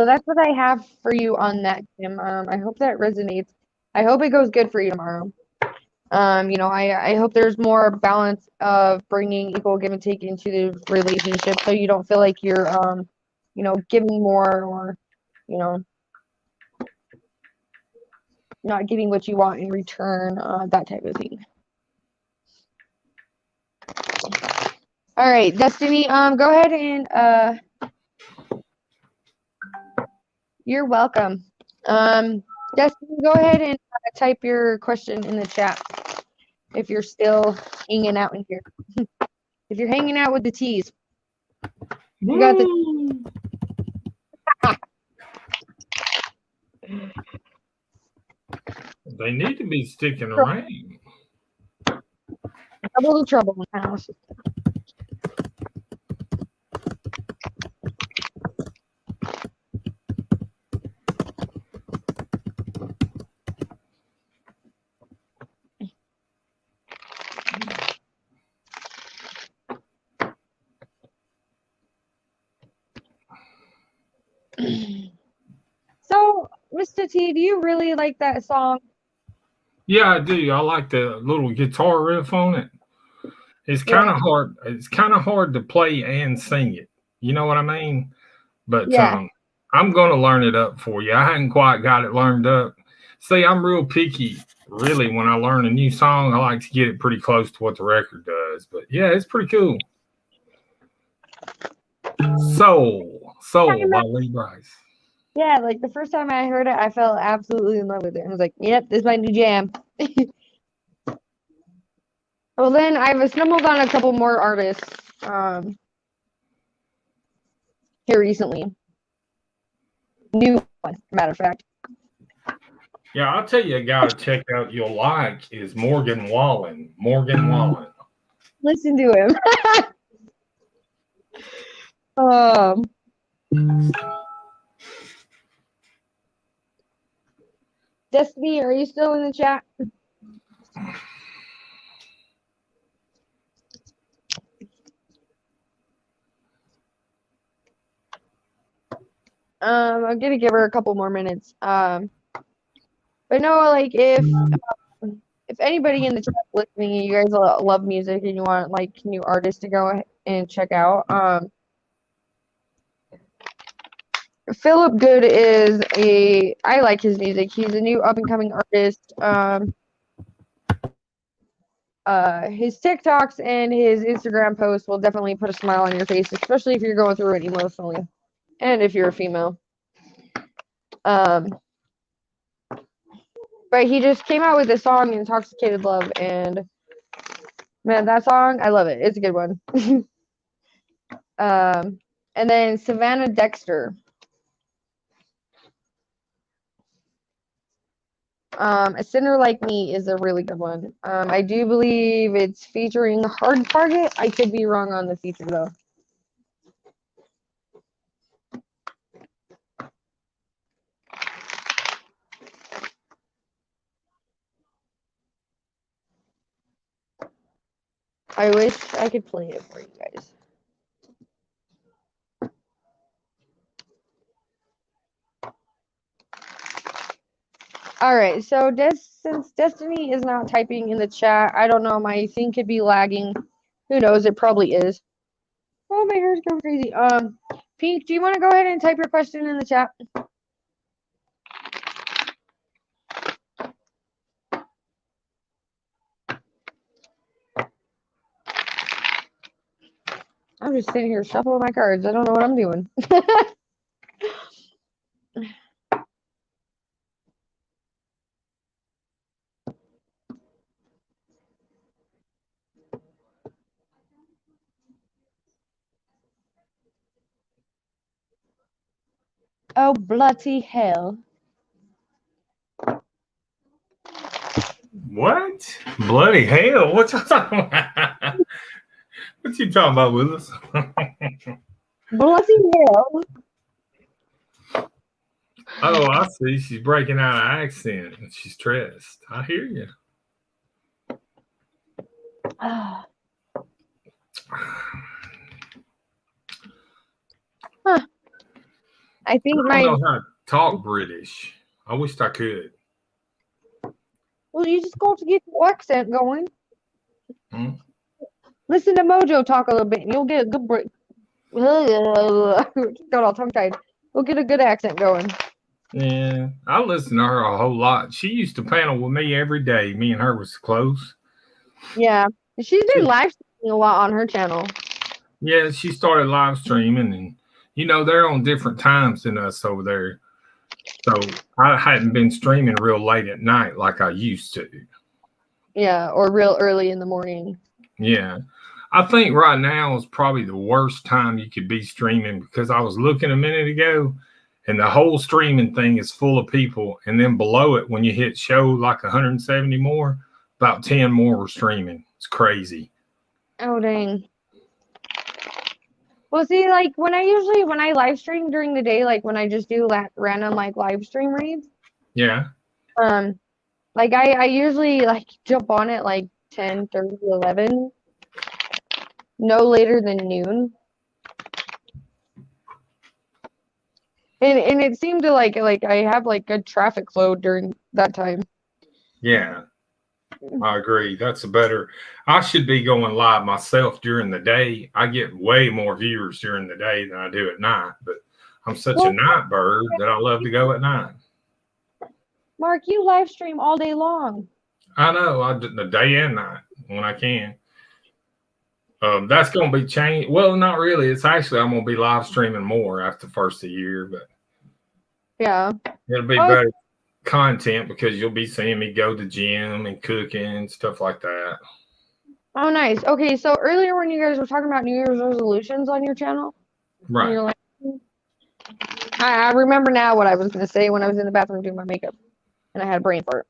that's what I have for you on that, Kim. I hope that resonates. I hope it goes good for you tomorrow. You know, I hope there's more balance of bringing equal give and take into the relationship, so you don't feel like you're, you know, giving more or, you know, not getting what you want in return, that type of thing. All right, Destiny, go ahead and you're welcome. Destiny, go ahead and type your question in the chat if you're still hanging out in here. If you're hanging out with the T's. You got the They need to be sticking around. double the trouble in the house. So, Mr. T, do you really like that song? Yeah, I do. I like the little guitar riff on it. It's kind of hard. It's kind of hard to play and sing it You know what I mean? But Yeah. I'm gonna learn it up for you. I hadn't quite got it learned up. See, I'm real picky. Really, when I learn a new song, I like to get it pretty close to what the record does. But yeah, it's pretty cool. Soul by Lee Brice. Yeah, like the first time I heard it, I fell absolutely in love with it. I was like, "Yep, this is my new jam." Well, then I've stumbled on a couple more artists here recently. New one, matter of fact. Yeah, I'll tell you a guy to check out you'll like is Morgan Wallen. Morgan Wallen. Listen to him. Destiny, are you still in the chat? I'm gonna give her a couple more minutes. But no, like if anybody in the chat listening, you guys love music and you want like new artists to go and check out, Philip Good is I like his music. He's a new up and coming artist. His TikToks and his Instagram posts will definitely put a smile on your face, especially if you're going through it emotionally, and if you're a female. But he just came out with a song, "Intoxicated Love," and man, that song, I love it. It's a good one. And then Savannah Dexter. A Sinner Like Me is a really good one. I do believe it's featuring Hard Target. I could be wrong on the feature though. I wish I could play it for you guys. All right, so since Destiny is not typing in the chat, I don't know, my thing could be lagging. Who knows? It probably is. Oh, my hair's going crazy. Pink, do you want to go ahead and type your question in the chat? I'm just sitting here shuffling my cards. I don't know what I'm doing. Oh, bloody hell. What? Bloody hell. What you talking about? What you talking about, Willis? Bloody hell. Oh, I see. She's breaking out an accent and she's stressed. I hear you. Huh. I think I don't know how to talk British. I wish I could. Well, you just got to get the accent going. Hmm? Listen to Mojo talk a little bit, and you'll get a good break. Got all tongue-tied. We'll get a good accent going. Yeah, I listen to her a whole lot. She used to panel with me every day. Me and her was close. Yeah, she's been live streaming a lot on her channel. Yeah, she started live streaming, and they're on different times than us over there. So I hadn't been streaming real late at night like I used to. Yeah, or real early in the morning. Yeah. I think right now is probably the worst time you could be streaming because I was looking a minute ago and the whole streaming thing is full of people. And then below it, when you hit show like 170 more, about 10 more were streaming. It's crazy. Oh, dang. Well, see, like when I live stream during the day, like when I just do random like live stream reads. Yeah. Like I usually like jump on at like 10:30, 11, no later than noon. And it seemed to like I have like good traffic flow during that time. Yeah. I agree. That's a better. I should be going live myself during the day. I get way more viewers during the day than I do at night, but I'm such a night bird that I love to go at night. Mark, you live stream all day long. I know. I do the day and night when I can. That's going to be changed. Well, not really. It's actually I'm going to be live streaming more after the first of the year, but yeah, it'll be better content because you'll be seeing me go to the gym and cooking and stuff like that. Oh, nice. Okay, so earlier when you guys were talking about New Year's resolutions on your channel, right? You're like, I remember now what I was going to say when I was in the bathroom doing my makeup, and I had a brain fart.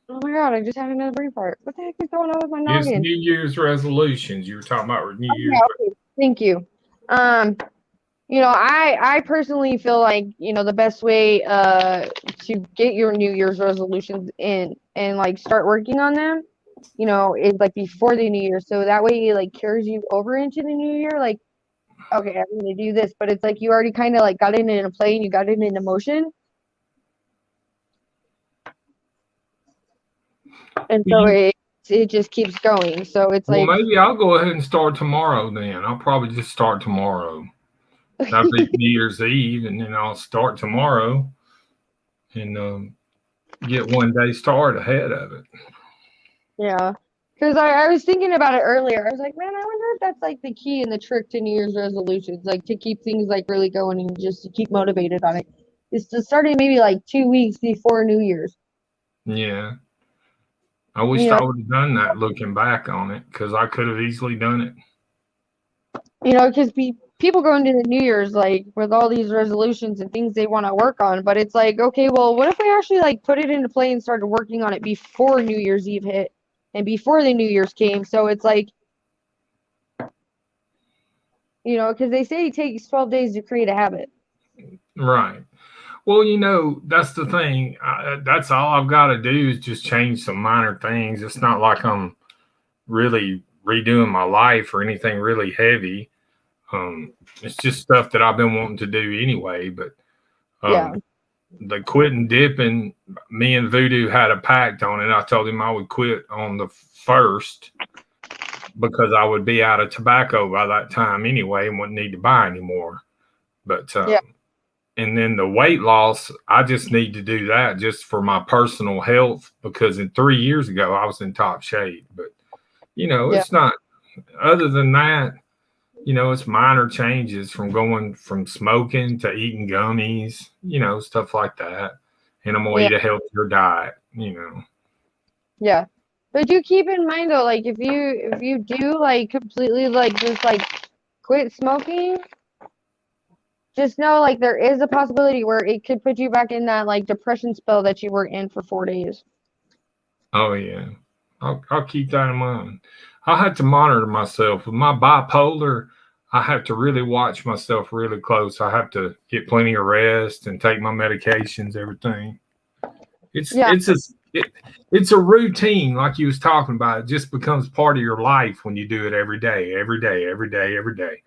Oh my god, I just had another brain fart. What the heck is going on with my noggin? It's New Year's resolutions. You were talking about New Year's. Yeah, okay. Thank you. You know, I personally feel like, you know, the best way to get your New Year's resolutions in and like start working on them, you know, is like before the New Year. So that way it like carries you over into the New Year. Like, okay, I'm gonna do this, but it's like you already kind of like got it in a play and you got it in motion. And so it just keeps going. So it's like, well, maybe I'll go ahead and start tomorrow then. I'll probably just start tomorrow. That'll be New Year's Eve, and then I'll start tomorrow and get one day start ahead of it. Yeah. Because I was thinking about it earlier. I was like, man, I wonder if that's like the key and the trick to New Year's resolutions, like to keep things like really going and just to keep motivated on it, is to start it maybe like 2 weeks before New Year's. Yeah. I wish I would have done that looking back on it because I could have easily done it. You know, because people go into the New Year's like with all these resolutions and things they want to work on, but it's like, okay, well, what if we actually like put it into play and started working on it before New Year's Eve hit and before the New Year's came? So it's like, you know, because they say it takes 12 days to create a habit. Right. Well, you know, that's the thing. That's all I've got to do is just change some minor things. It's not like I'm really redoing my life or anything really heavy. It's just stuff that I've been wanting to do anyway. But the quitting dipping, me and Voodoo had a pact on it. I told him I would quit on the 1st because I would be out of tobacco by that time anyway and wouldn't need to buy anymore. But and then the weight loss, I just need to do that just for my personal health because 3 years ago I was in top shape. But, you know, it's not, other than that, you know, it's minor changes from going from smoking to eating gummies, you know, stuff like that. And I'm going to eat a healthier diet, you know. Yeah. But do keep in mind though, like if you do like completely like just like quit smoking, just know like there is a possibility where it could put you back in that like depression spell that you were in for 4 days. Oh yeah. I'll keep that in mind. I have to monitor myself with my bipolar. I have to really watch myself really close. I have to get plenty of rest and take my medications, everything. It's a routine, like you was talking about. It just becomes part of your life when you do it every day, every day, every day, every day.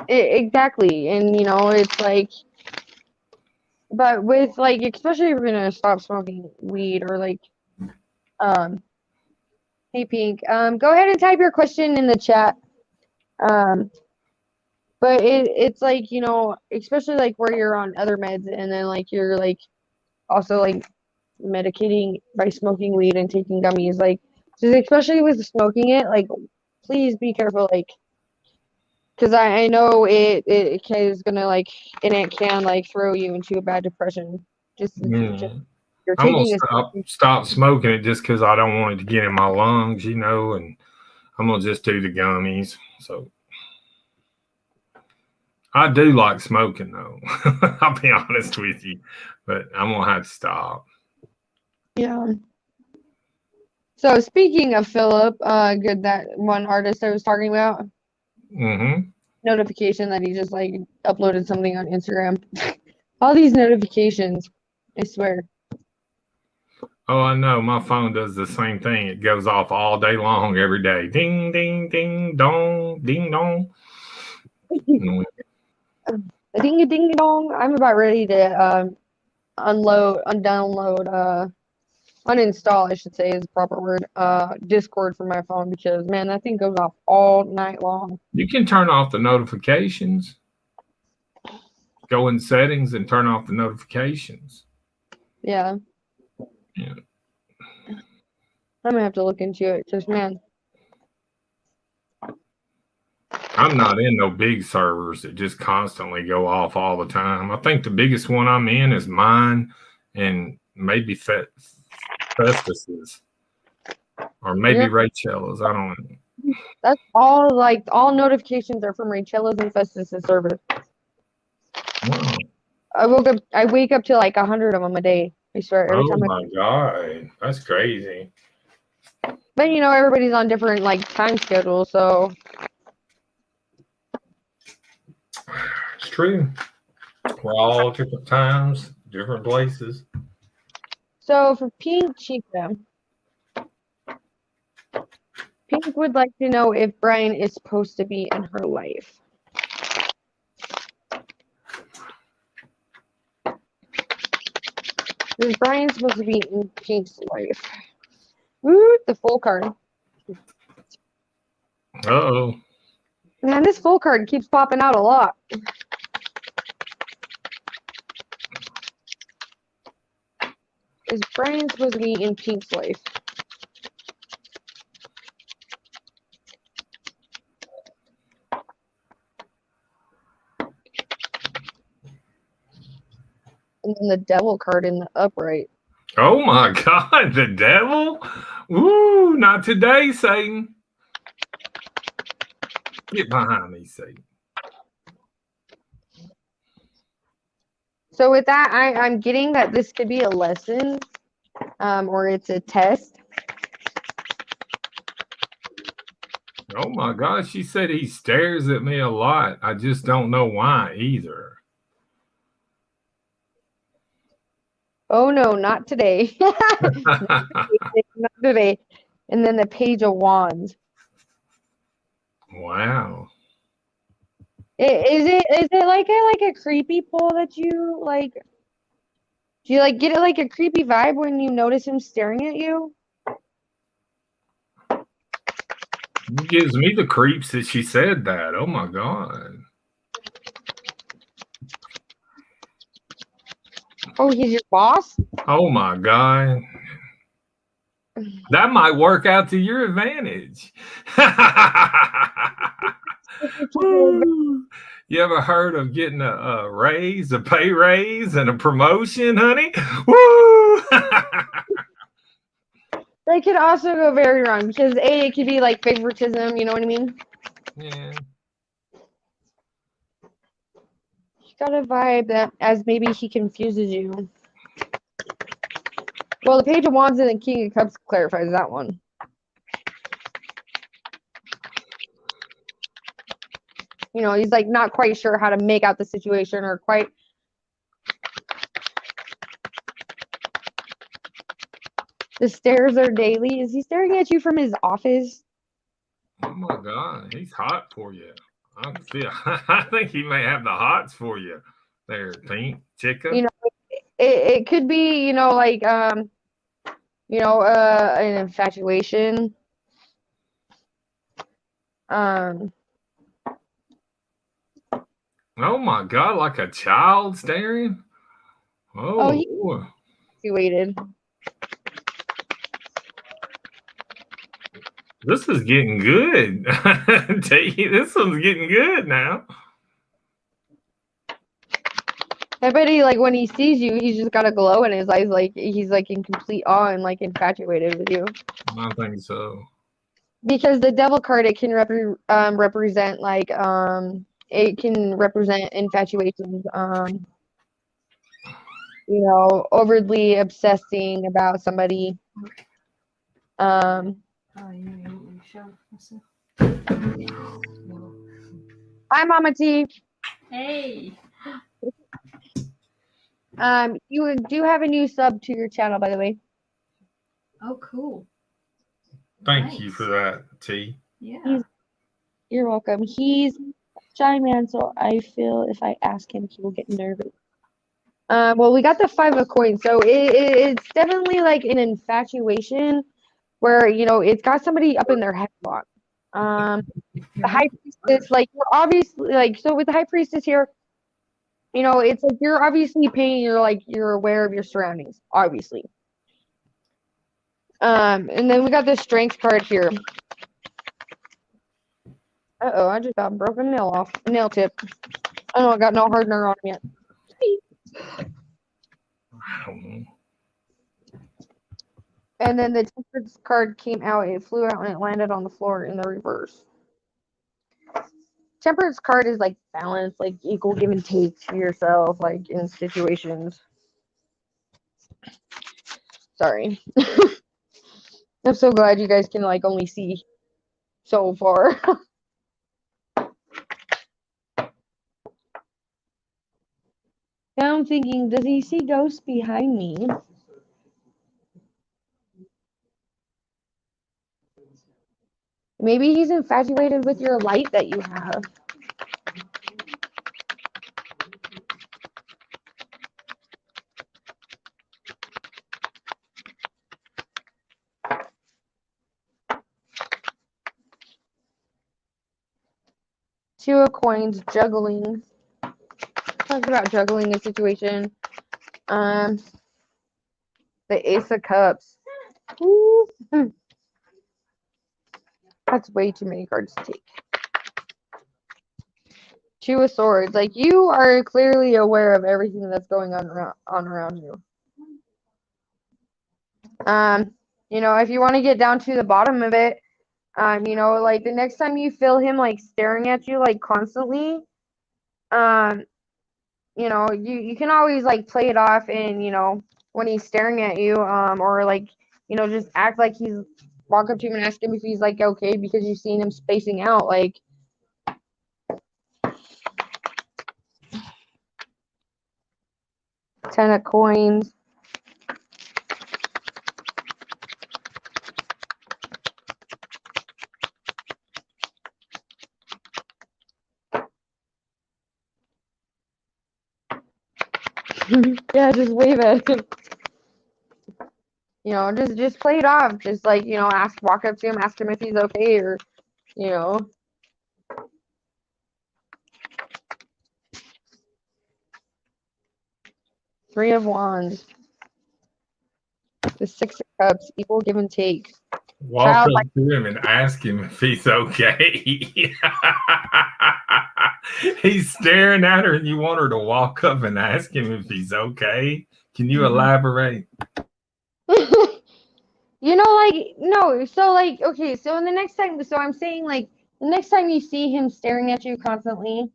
Exactly. And you know, it's like, but with like, especially if you're gonna stop smoking weed or like, hey Pink, go ahead and type your question in the chat. But it's like, you know, especially like where you're on other meds and then like you're like also like medicating by smoking weed and taking gummies, like just especially with smoking it, like please be careful, like because I know it is gonna like, and it can like throw you into a bad depression. Just you're I'm taking gonna stop smoking it just because I don't want it to get in my lungs, you know, and I'm gonna just do the gummies. So I do like smoking though. I'll be honest with you, but I'm gonna have to stop. Yeah. So speaking of Philip, good, that one artist I was talking about. Notification that he just like uploaded something on Instagram. All these notifications, I swear. Oh, I know. My phone does the same thing. It goes off all day long, every day. Ding, ding, ding, dong, ding, dong. Ding, ding, dong. I'm about ready to uninstall, I should say is the proper word, Discord from my phone because man, that thing goes off all night long. You can turn off the notifications. Go in settings and turn off the notifications. Yeah. Yeah. I'm gonna have to look into it because man. I'm not in no big servers that just constantly go off all the time. I think the biggest one I'm in is mine and maybe Festus's or maybe Rachella's. I don't know. That's all notifications are from Rachella's and Festus's servers. Wow. I wake up to like 100 of them a day. I swear every time. Oh my God, that's crazy. But everybody's on different like time schedules, so it's true. We're all different times, different places. So for Pink Chica, Pink would like to know if Brian is supposed to be in her life. Is Brian supposed to be in Pink's life? Woo, the full card. Uh-oh. Man, this full card keeps popping out a lot. Is Brian supposed to be in Pink's life? And then the devil card in the upright. Oh my God, the devil? Woo, not today, Satan. Get behind me, Satan. So with that, I'm getting that this could be a lesson, or it's a test. Oh my God, she said he stares at me a lot. I just don't know why either. Oh no, not today. Not today. And then the Page of Wands. Wow. Is it like a creepy pull that you like? Do you like get it like a creepy vibe when you notice him staring at you? It gives me the creeps that she said that. Oh my God. Oh, he's your boss? Oh my God. That might work out to your advantage. Woo. You ever heard of getting a raise, a pay raise, and a promotion, honey? Woo! That could also go very wrong because it could be like favoritism, you know what I mean? Yeah. You got a vibe that as maybe he confuses you. Well, the Page of Wands and the King of Cups clarifies that one. He's like not quite sure how to make out the situation or quite. The stares are daily. Is he staring at you from his office? Oh my God, he's hot for you. I think he may have the hots for you there, Pink Chica. It could be, an infatuation. Oh my God, like a child staring? Oh, he waited. This is getting good. This one's getting good now. I bet he when he sees you, he's just got a glow in his eyes, like he's in complete awe and infatuated with you. I think so. Because the devil card, it can represent it can represent infatuations, overly obsessing about somebody. Hi, Mama T. Hey. You do have a new sub to your channel, by the way. Oh, cool. Thank you for that, T. Yeah. You're welcome. He's a shy man, so I feel if I ask him, he will get nervous. Well, we got the 5 of coins, so it's definitely like an infatuation where, you know, it's got somebody up in their headlock. The high priestess, like, we're obviously, like, so with the high priestess here, you know, it's like you're obviously paying, you're aware of your surroundings, obviously. And then we got the strength card here. Uh-oh, I just got a broken nail off. Nail tip. I don't got no hardener on yet. I don't know. And then the temperance card came out. It flew out and it landed on the floor in the reverse. Temperance card is like balance, like equal give and take to yourself, like in situations. Sorry. I'm so glad you guys can like only see so far. Now I'm thinking, does he see ghosts behind me? Maybe he's infatuated with your light that you have. Two of coins, juggling. Talk about juggling a situation. The Ace of Cups. Ooh. That's way too many cards to take. Two of Swords. Like, you are clearly aware of everything that's going on around you. You know, if you want to get down to the bottom of it, you know, like the next time you feel him like staring at you like constantly, you know, you can always like play it off and, you know, when he's staring at you, or like, you know, just act like he's walk up to him and ask him if he's like okay because you've seen him spacing out, like. Ten of coins. Yeah, just wave at him. You know, just play it off. Just like, you know, walk up to him, ask him if he's okay, or, you know. Three of Wands. The Six of Cups, equal give and take. Walk up to him and ask him if he's okay. He's staring at her and you want her to walk up and ask him if he's okay. Can you elaborate? You know, like, no, so like, okay, so in the next time, so I'm saying like, the next time you see him staring at you constantly,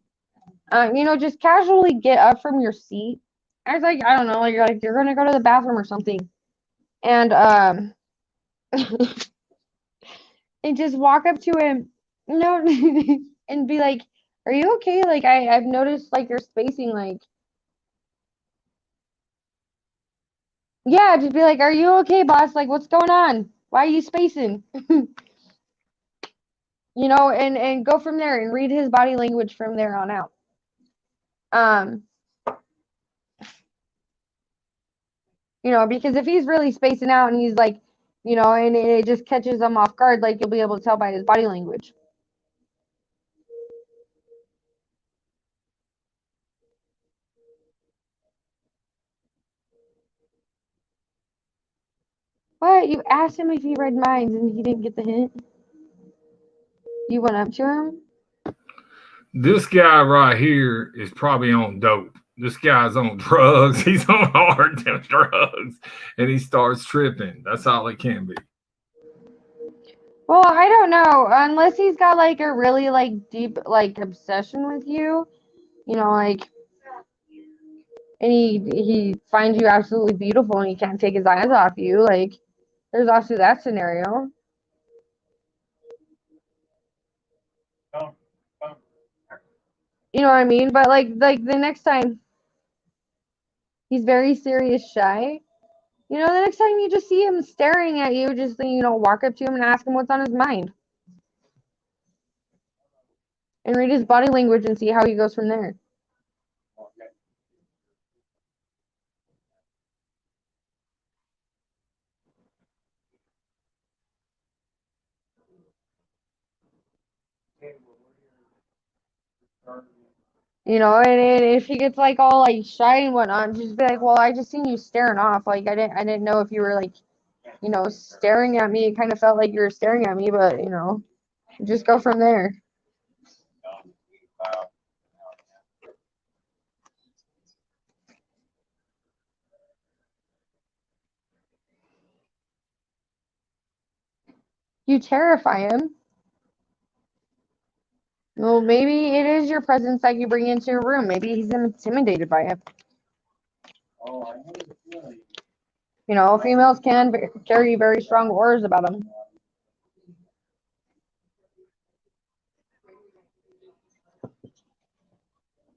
you know, just casually get up from your seat. I was like, I don't know, like you're gonna go to the bathroom or something. And and just walk up to him, you know, and be like, "Are you okay? Like I've noticed like you're spacing, like." Yeah, just be like, "Are you okay, boss? Like what's going on? Why are you spacing?" You know, and go from there and read his body language from there on out. You know, because if he's really spacing out and he's like, you know, and it just catches him off guard, like you'll be able to tell by his body language. What? You asked him if he read minds and he didn't get the hint? You went up to him? This guy right here is probably on dope. This guy's on drugs. He's on hard drugs. And he starts tripping. That's all it can be. Well, I don't know. Unless he's got like a really like deep like obsession with you, you know, like, and he finds you absolutely beautiful and he can't take his eyes off you. Like, there's also that scenario. You know what I mean? But like the next time he's very serious, shy. You know, the next time you just see him staring at you, just, you know, walk up to him and ask him what's on his mind. And read his body language and see how he goes from there. You know, and if he gets like all like shy and whatnot, just be like, well, I just seen you staring off. Like I didn't know if you were like, you know, staring at me. It kind of felt like you were staring at me, but you know, just go from there. You terrify him. Well, maybe it is your presence that you bring into your room. Maybe he's intimidated by it. You know, females can carry very strong auras about them.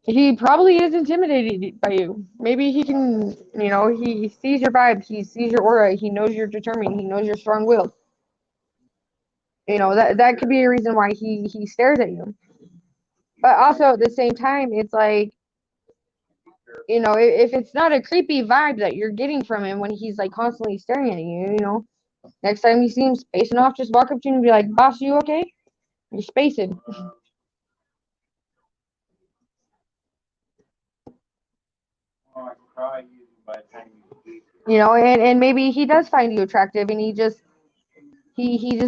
He probably is intimidated by you. Maybe he can, you know, he sees your vibe, he sees your aura, he knows you're determined, he knows you're strong-willed. You know, that could be a reason why he stares at you. But also at the same time, it's like, you know, if it's not a creepy vibe that you're getting from him when he's like constantly staring at you, you know, next time you see him spacing off, just walk up to him and be like, "Boss, you okay? You're spacing." You know, and maybe he does find you attractive, and he just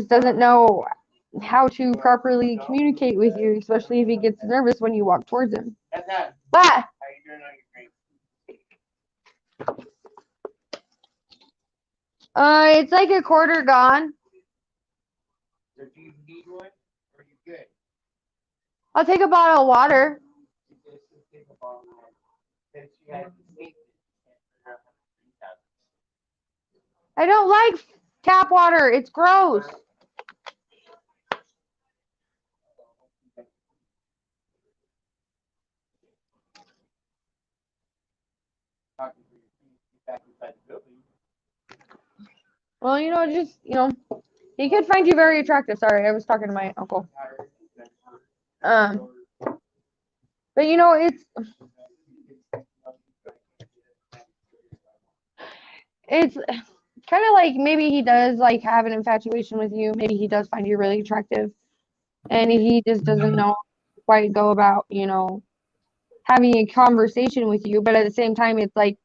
doesn't know how to properly communicate with you, especially if he gets nervous when you walk towards him. But it's like a quarter gone. I'll take a bottle of water. I don't like tap water. It's gross. Well, you know, just, you know, he could find you very attractive. Sorry, I was talking to my uncle. But you know, it's kind of like maybe he does like have an infatuation with you. Maybe he does find you really attractive, and he just doesn't know quite go about, you know, having a conversation with you. But at the same time, it's like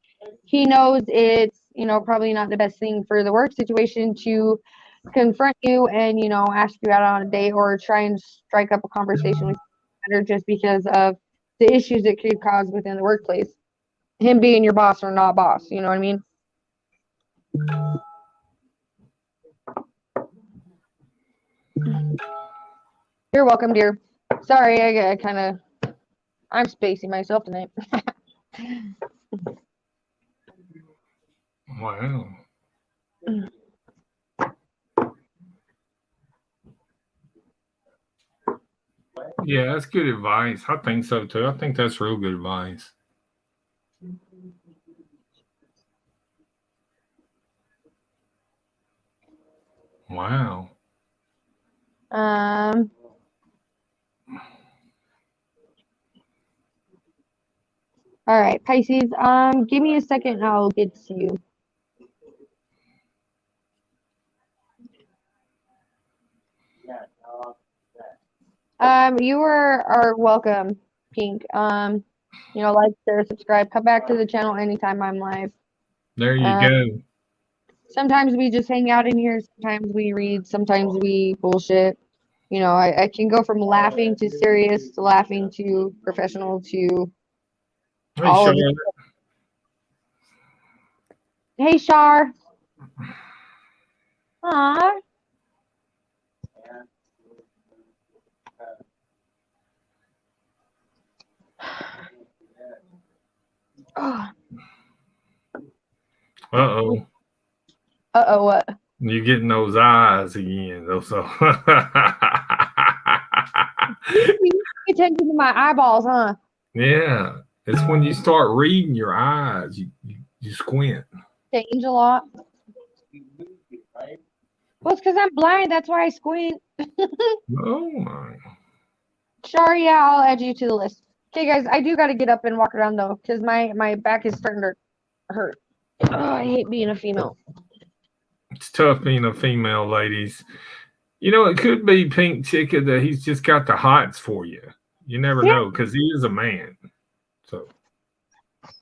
he knows it's, you know, probably not the best thing for the work situation to confront you and, you know, ask you out on a date or try and strike up a conversation with you just because of the issues it could cause within the workplace. Him being your boss or not boss, you know what I mean? You're welcome, dear. Sorry, I'm spacing myself tonight. Wow. Yeah, that's good advice. I think so too. I think that's real good advice. Wow. All right, Pisces. Give me a second and I'll get to you. You are welcome, Pink. You know, like, share, subscribe, come back to the channel anytime I'm live. There you go. Sometimes we just hang out in here. Sometimes we read. Sometimes we bullshit. You know, I can go from laughing to serious to laughing to professional to all of it. Hey, Shar. Aww. Uh-oh. Uh-oh, what? You're getting those eyes again. So You pay attention to my eyeballs, huh? yeah. It's when you start reading your eyes, you squint. Change a lot. Well, it's because I'm blind. That's why I squint. Oh my. Sorry, yeah, I'll add you to the list. Okay, guys, I do got to get up and walk around, though, because my back is starting to hurt. Oh, I hate being a female. It's tough being a female, ladies. You know, it could be Pink Chicken that he's just got the hots for you. You never Yeah. know because he is a man. So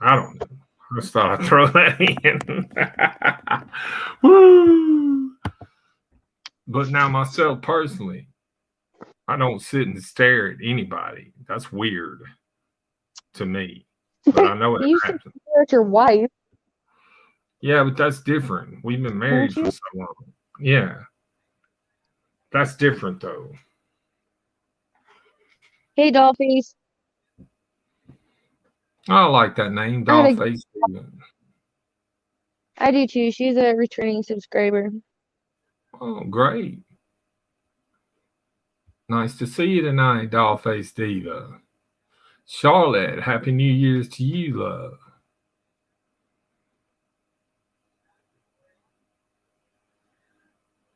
I don't know. I just thought I'd throw that in. Woo! But now myself personally, I don't sit and stare at anybody. That's weird to me. But I know it You should happens. stare at your wife, Yeah, but that's different. We've been married don't for you? so long. Yeah. That's different though. Hey, Dollface. I like that name, I had a, Dollface Steven. I do too. She's a returning subscriber. Oh, great. Nice to see you tonight, Dollface Diva. Charlotte, Happy New Year's to you, love.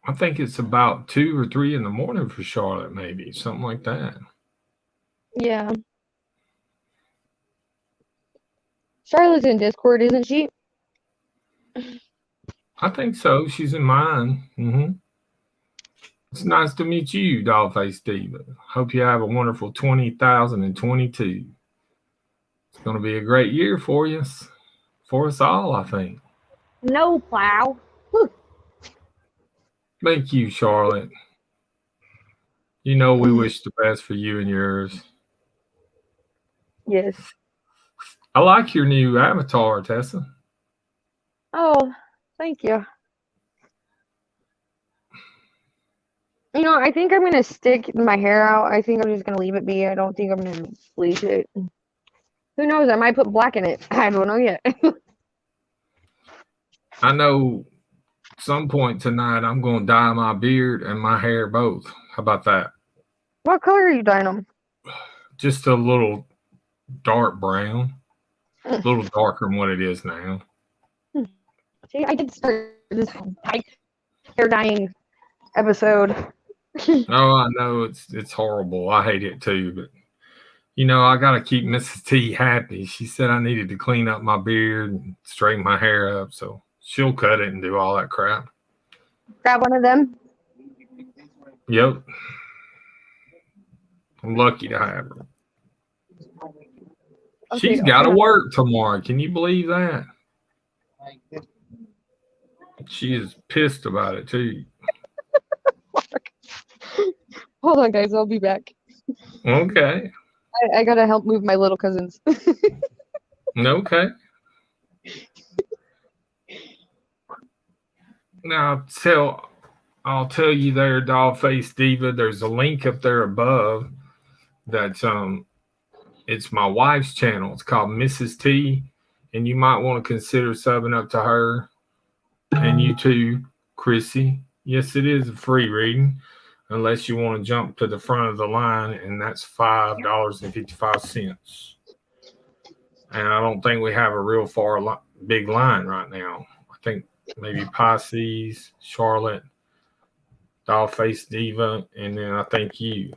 I think it's about 2 or 3 in the morning for Charlotte, maybe something like that. Yeah. Charlotte's in Discord, isn't she? I think so. She's in mine. It's nice to meet you, Dollface Diva. Hope you have a wonderful 2022. It's going to be a great year for us all, I think. No plow. Thank you, Charlotte. You know we wish the best for you and yours. Yes. I like your new avatar, Tessa. Oh, thank you. You know, I think I'm gonna stick my hair out. I think I'm just gonna leave it be. I don't think I'm gonna bleach it. Who knows? I might put black in it. I don't know yet. I know some point tonight I'm going to dye my beard and my hair both. How about that? What color are you dyeing them? Just a little dark brown. A little darker than what it is now. See, I did start this hair dyeing episode. Oh, I know it's horrible. I hate it too, but you know, I got to keep Mrs. T happy. She said I needed to clean up my beard and straighten my hair up, so she'll cut it and do all that crap. Grab one of them. Yep. I'm lucky to have her. Okay, She's got to work tomorrow. Can you believe that? She is pissed about it too. Hold on, guys. I'll be back. Okay. I gotta help move my little cousins. Okay. Now I'll tell you there, Dollface Diva, there's a link up there above that's it's my wife's channel. It's called Mrs. T, and you might want to consider subbing up to her. And you too, Chrissy. Yes, it is a free reading, unless you want to jump to the front of the line, and that's $5.55. And I don't think we have a real big line right now. I think maybe Pisces, Charlotte, Dollface Diva, and then I think you.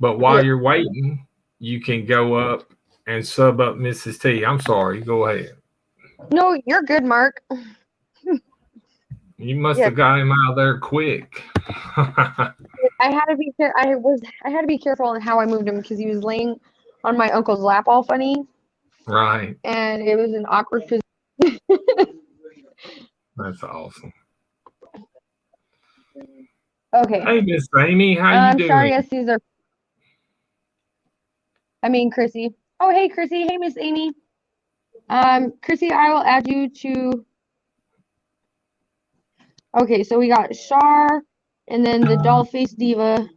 But while you're waiting, you can go up and sub up Mrs. T. I'm sorry. Go ahead. No, you're good, Mark. You must have got him out of there quick. I had to be I had to be careful on how I moved him because he was laying on my uncle's lap all funny. Right. And it was an awkward position. That's awesome. Okay. Hey, Miss Amy, how you doing? Sorry, yes, Caesar. I mean, Chrissy. Oh, hey, Chrissy. Hey, Miss Amy. Chrissy, I will add you to. Okay, so we got Shar, and then the Dollface Diva.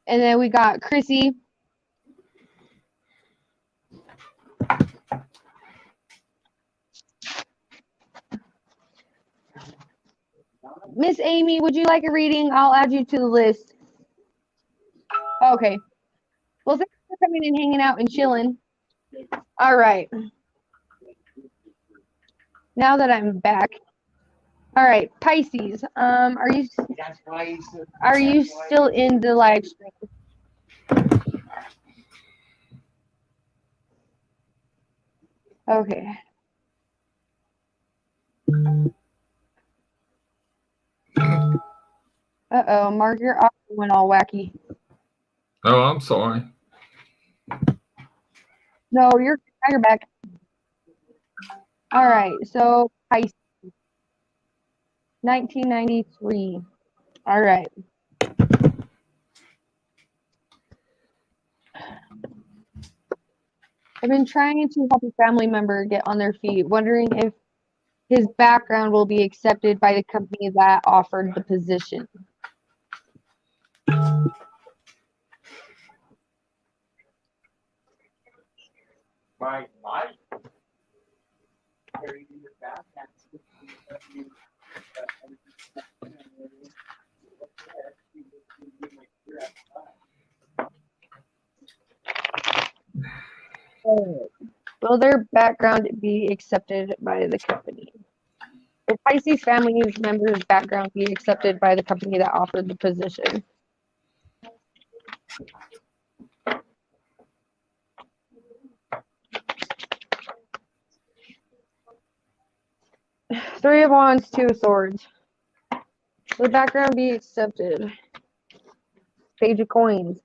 And then we got Chrissy. Miss Amy, would you like a reading? I'll add you to the list. Okay. Well, thanks for coming and hanging out and chilling. All right. Now that I'm back. All right, Pisces. Are you still in the live stream? Okay. Uh-oh, Mark, your audio went all wacky. Oh, I'm sorry. No, you're back. All right, so Pisces, 1993. All right. I've been trying to help a family member get on their feet, wondering if his background will be accepted by the company that offered the position. Will their background be accepted by the company? Will Pisces family member's background be accepted by the company that offered the position? Three of Wands, Two of Swords. Will the background be accepted? Page of Coins.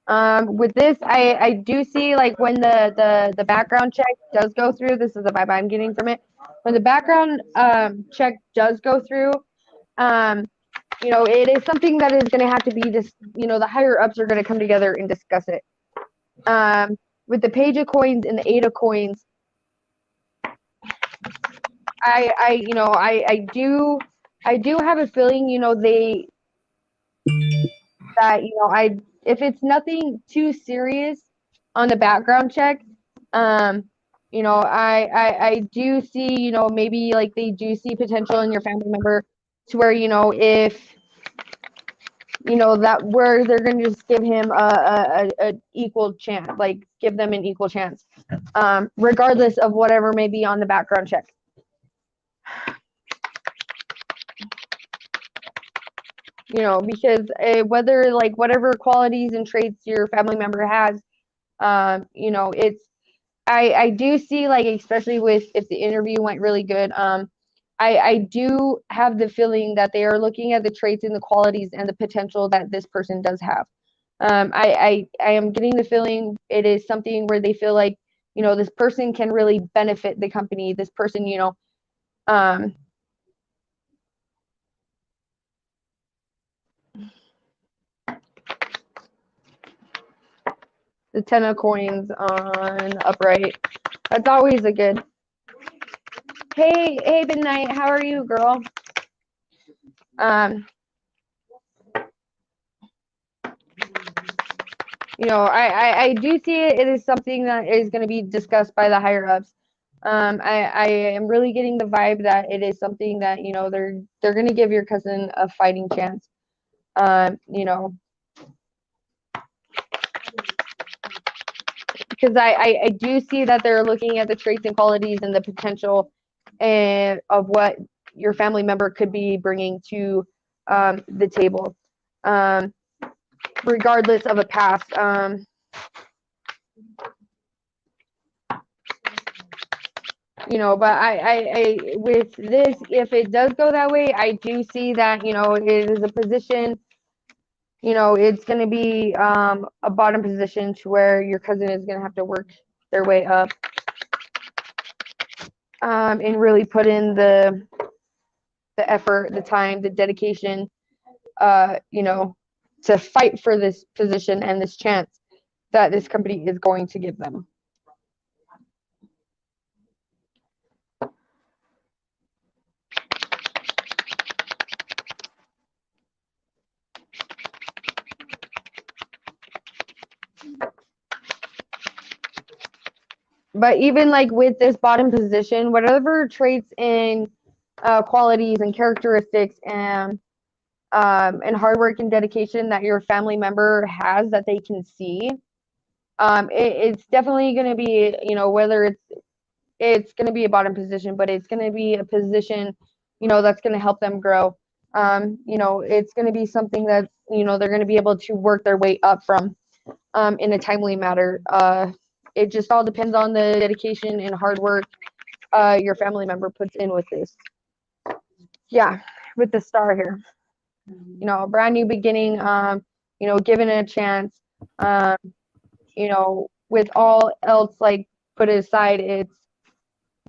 With this, I do see like when the background check does go through, this is the vibe I'm getting from it. When the background check does go through, it is something that is going to have to be just, the higher ups are going to come together and discuss it. With the Page of Coins and the Eight of Coins, I do have a feeling, if it's nothing too serious on the background check, I do see, maybe like they do see potential in your family member to where, if, that where they're going to just give him a equal chance, like give them an equal chance, regardless of whatever may be on the background check. Because whether like whatever qualities and traits your family member has, I do see like, especially with if the interview went really good, I do have the feeling that they are looking at the traits and the qualities and the potential that this person does have. I am getting the feeling it is something where they feel like, this person can really benefit the company. This person, the Ten of Coins on upright. That's always a good. Hey, Midnight, how are you, girl? I do see it is something that is going to be discussed by the higher ups. I am really getting the vibe that it is something that, they're going to give your cousin a fighting chance. Because I do see that they're looking at the traits and qualities and the potential of what your family member could be bringing to the table, regardless of a past. But I with this, if it does go that way, I do see that, it is a position, it's going to be a bottom position to where your cousin is going to have to work their way up, and really put in the effort, the time, the dedication, to fight for this position and this chance that this company is going to give them. But even like with this bottom position, whatever traits and qualities and characteristics and hard work and dedication that your family member has that they can see, it's definitely going to be, whether it's going to be a bottom position, but it's going to be a position, that's going to help them grow. It's going to be something that, they're going to be able to work their way up from in a timely manner. It just all depends on the dedication and hard work your family member puts in with this. Yeah, with the star here. You know, a brand new beginning. You know, given it a chance. You know, with all else like put aside,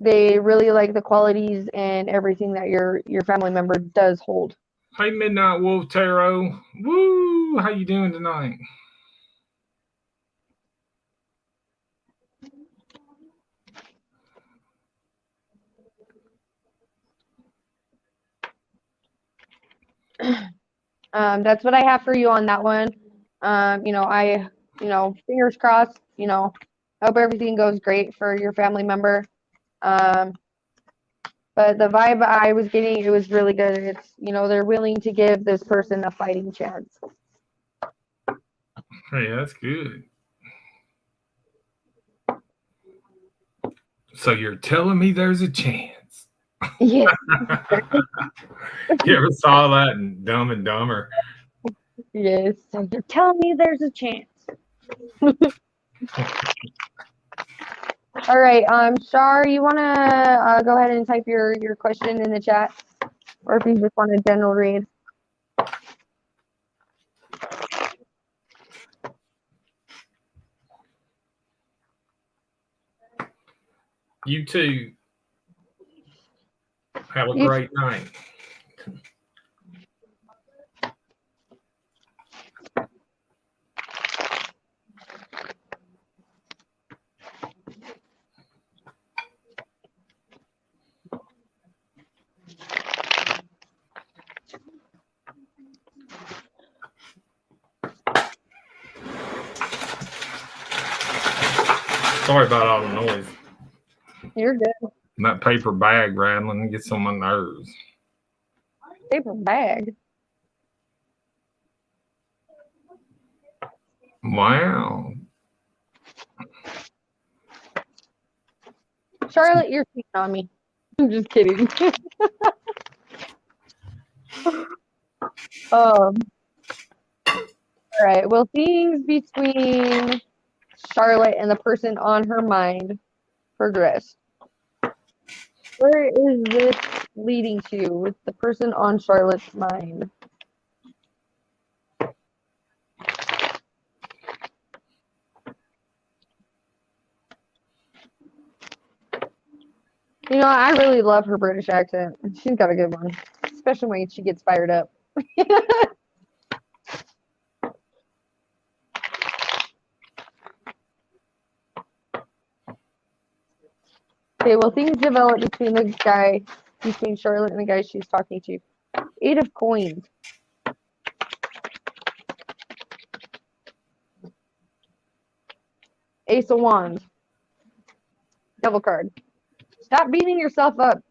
they really like the qualities and everything that your family member does hold. Hey, Midnight Wolf Tarot. Woo! How you doing tonight? That's what I have for you on that one. You know, fingers crossed, you know, hope everything goes great for your family member. But the vibe I was getting, it was really good. It's, you know, they're willing to give this person a fighting chance. Hey, that's good. So you're telling me there's a chance? Yeah. You ever saw that in Dumb and Dumber? Yes. So you're telling me there's a chance. All right. Shar, you want to go ahead and type your question in the chat, or if you just want a general read. You too. Have a You- great night. Sorry about all the noise. You're good. That paper bag rattling gets on my nerves. Paper bag. Wow. Charlotte, you're cheating on me. I'm just kidding. All right. Well, things between Charlotte and the person on her mind progress. Where is this leading to with the person on Charlotte's mind? You know, I really love her British accent. She's got a good one, especially when she gets fired up. Okay, well, things develop between Charlotte and the guy she's talking to. 8 of coins. Ace of wands. Devil card. Stop beating yourself up.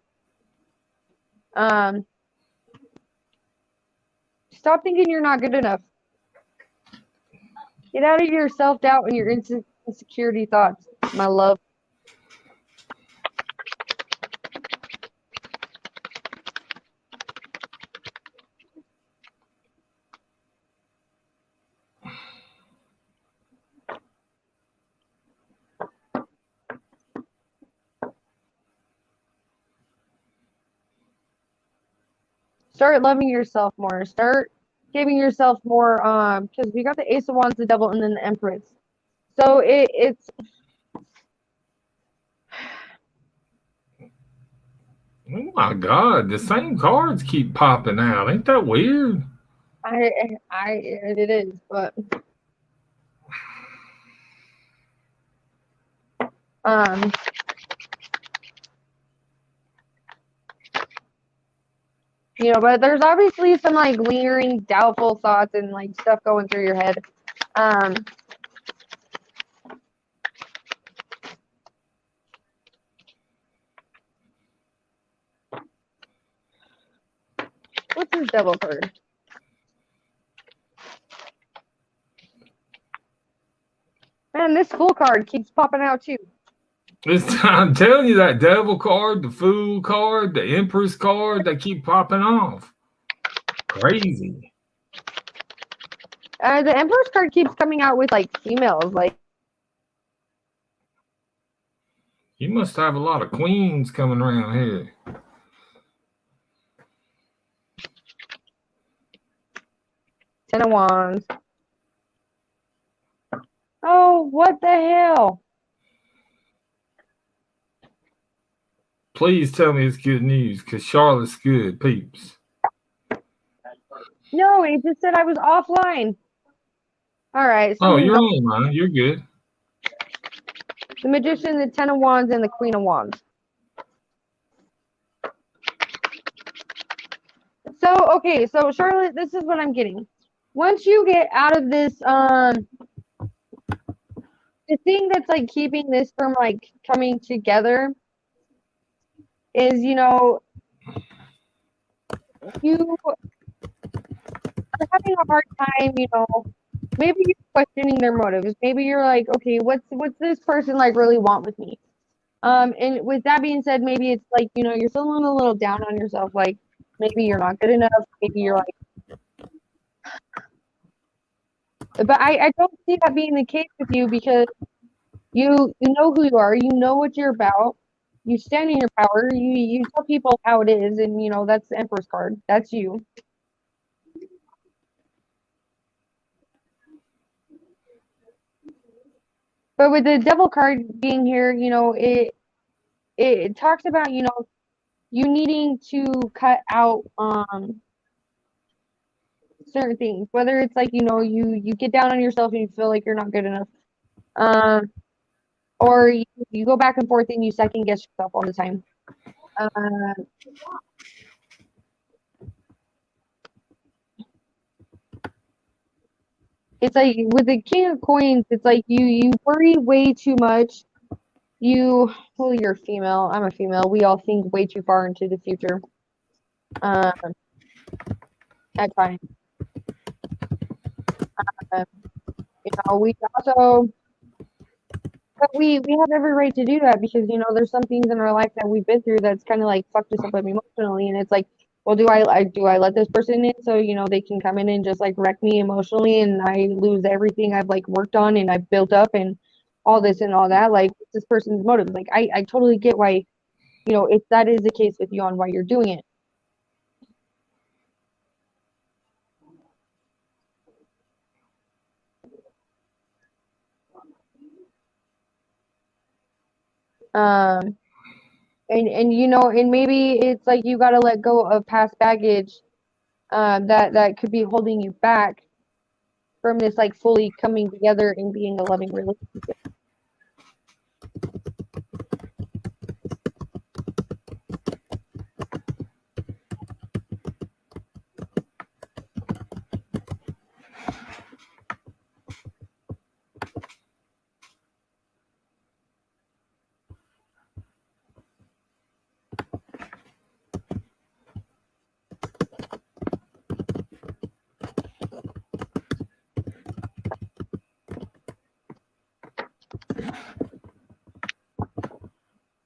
Stop thinking you're not good enough. Get out of your self-doubt and your insecurity thoughts, my love. Start loving yourself more. Start giving yourself more, because we got the Ace of Wands, the Devil, and then the Empress. So it's Oh my God, the same cards keep popping out. Ain't that weird? it is, but you know, but there's obviously some like lingering doubtful thoughts and like stuff going through your head. What's this Devil card? Man, this Fool card keeps popping out too. I'm telling you, that Devil card, the Fool card, the Empress card, they keep popping off. Crazy. The Emperor's card keeps coming out with like females, like. You must have a lot of queens coming around here. Ten of Wands. Oh, what the hell? Please tell me it's good news, because Charlotte's good, peeps. No, it just said I was offline. All right. Oh, you're online. You're good. The Magician, the Ten of Wands, and the Queen of Wands. So, okay, so Charlotte, this is what I'm getting. Once you get out of this, the thing that's like keeping this from like coming together is, you know, you are having a hard time, you know, maybe you're questioning their motives. Maybe you're like, okay, what's this person like really want with me? And with that being said, maybe it's like, you know, you're feeling a little down on yourself, like maybe you're not good enough, maybe you're like, but I don't see that being the case with you, because you know who you are, you know what you're about, you stand in your power, you tell people how it is, and you know that's the Emperor's card. That's you. But with the Devil card being here, you know, it talks about, you know, you needing to cut out certain things, whether it's like, you know, you get down on yourself and you feel like you're not good enough, or you go back and forth and you second guess yourself all the time. It's like with the King of Coins, it's like you worry way too much. Well, you're a female. I'm a female. We all think way too far into the future. At times, you know, we also, but we have every right to do that, because you know there's some things in our life that we've been through that's kind of like fucked us up emotionally, and it's like, well, do I let this person in so you know they can come in and just like wreck me emotionally, and I lose everything I've like worked on and I've built up and all this and all that? Like, what's this person's motive? Like, I totally get why, you know, if that is the case with you on why you're doing it. And you know, and maybe it's like you got to let go of past baggage, that could be holding you back from this like fully coming together and being a loving relationship.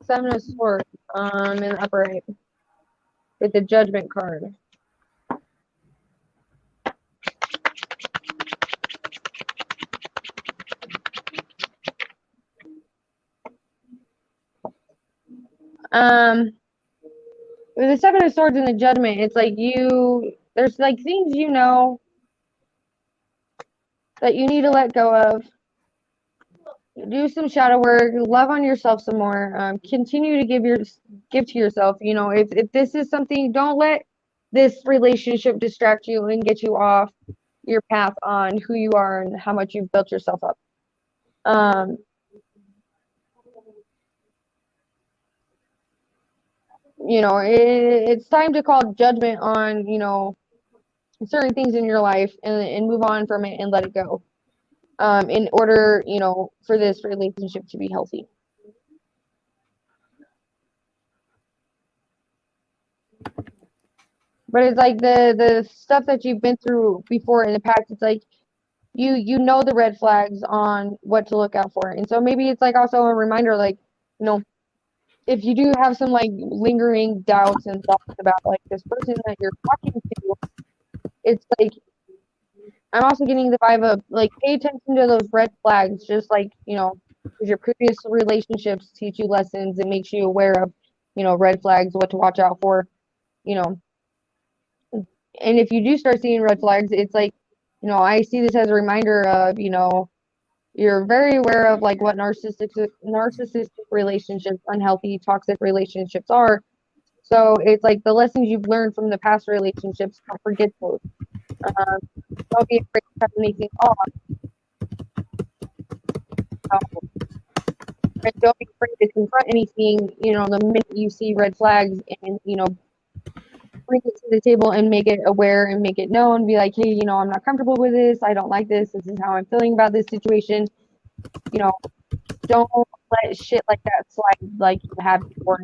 Seven of Swords, in the upper right, with the Judgment card. With the Seven of Swords and the Judgment, it's like there's like things you know that you need to let go of. Do some shadow work, love on yourself some more, continue to give to yourself. You know, if this is something, don't let this relationship distract you and get you off your path on who you are and how much you've built yourself up. You know, it's time to call judgment on, you know, certain things in your life, and move on from it and let it go, in order, you know, for this relationship to be healthy. But it's like the stuff that you've been through before in the past, it's like you know the red flags on what to look out for. And so maybe it's like also a reminder, like, you know, if you do have some like lingering doubts and thoughts about like this person that you're talking to, it's like, I'm also getting the vibe of like, pay attention to those red flags, just like, you know, because your previous relationships teach you lessons. It makes you aware of, you know, red flags, what to watch out for, you know. And if you do start seeing red flags, it's like, I see this as a reminder of, you're very aware of like what narcissistic relationships, unhealthy, toxic relationships are. So it's like the lessons you've learned from the past relationships, don't forget those. Um, don't be afraid to cut anything off. And don't be afraid to confront anything, the minute you see red flags and, bring it to the table and make it aware and make it known. Be like, hey, I'm not comfortable with this. I don't like this. This is how I'm feeling about this situation. Don't let shit like that slide like you have before.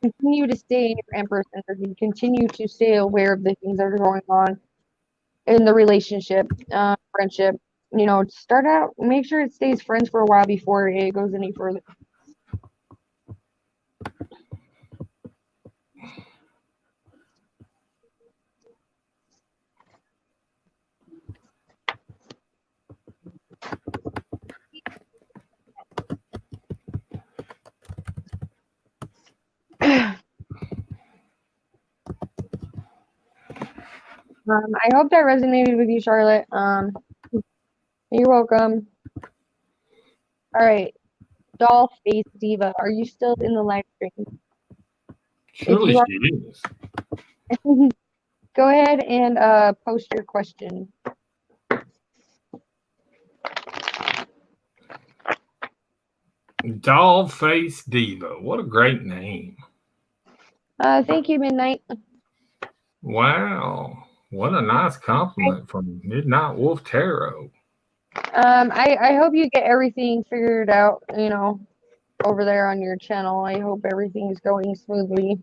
Continue to stay in your Empress energy. Continue to stay aware of the things that are going on in the relationship, friendship. Start out, make sure it stays friends for a while before it goes any further. I hope that resonated with you, Charlotte. You're welcome. All right. Doll Face Diva, are you still in the live stream? Surely she is. Go ahead and post your question. Doll Face Diva. What a great name. Thank you, Midnight. Wow. What a nice compliment from Midnight Wolf Tarot. I hope you get everything figured out, over there on your channel. I hope everything's going smoothly.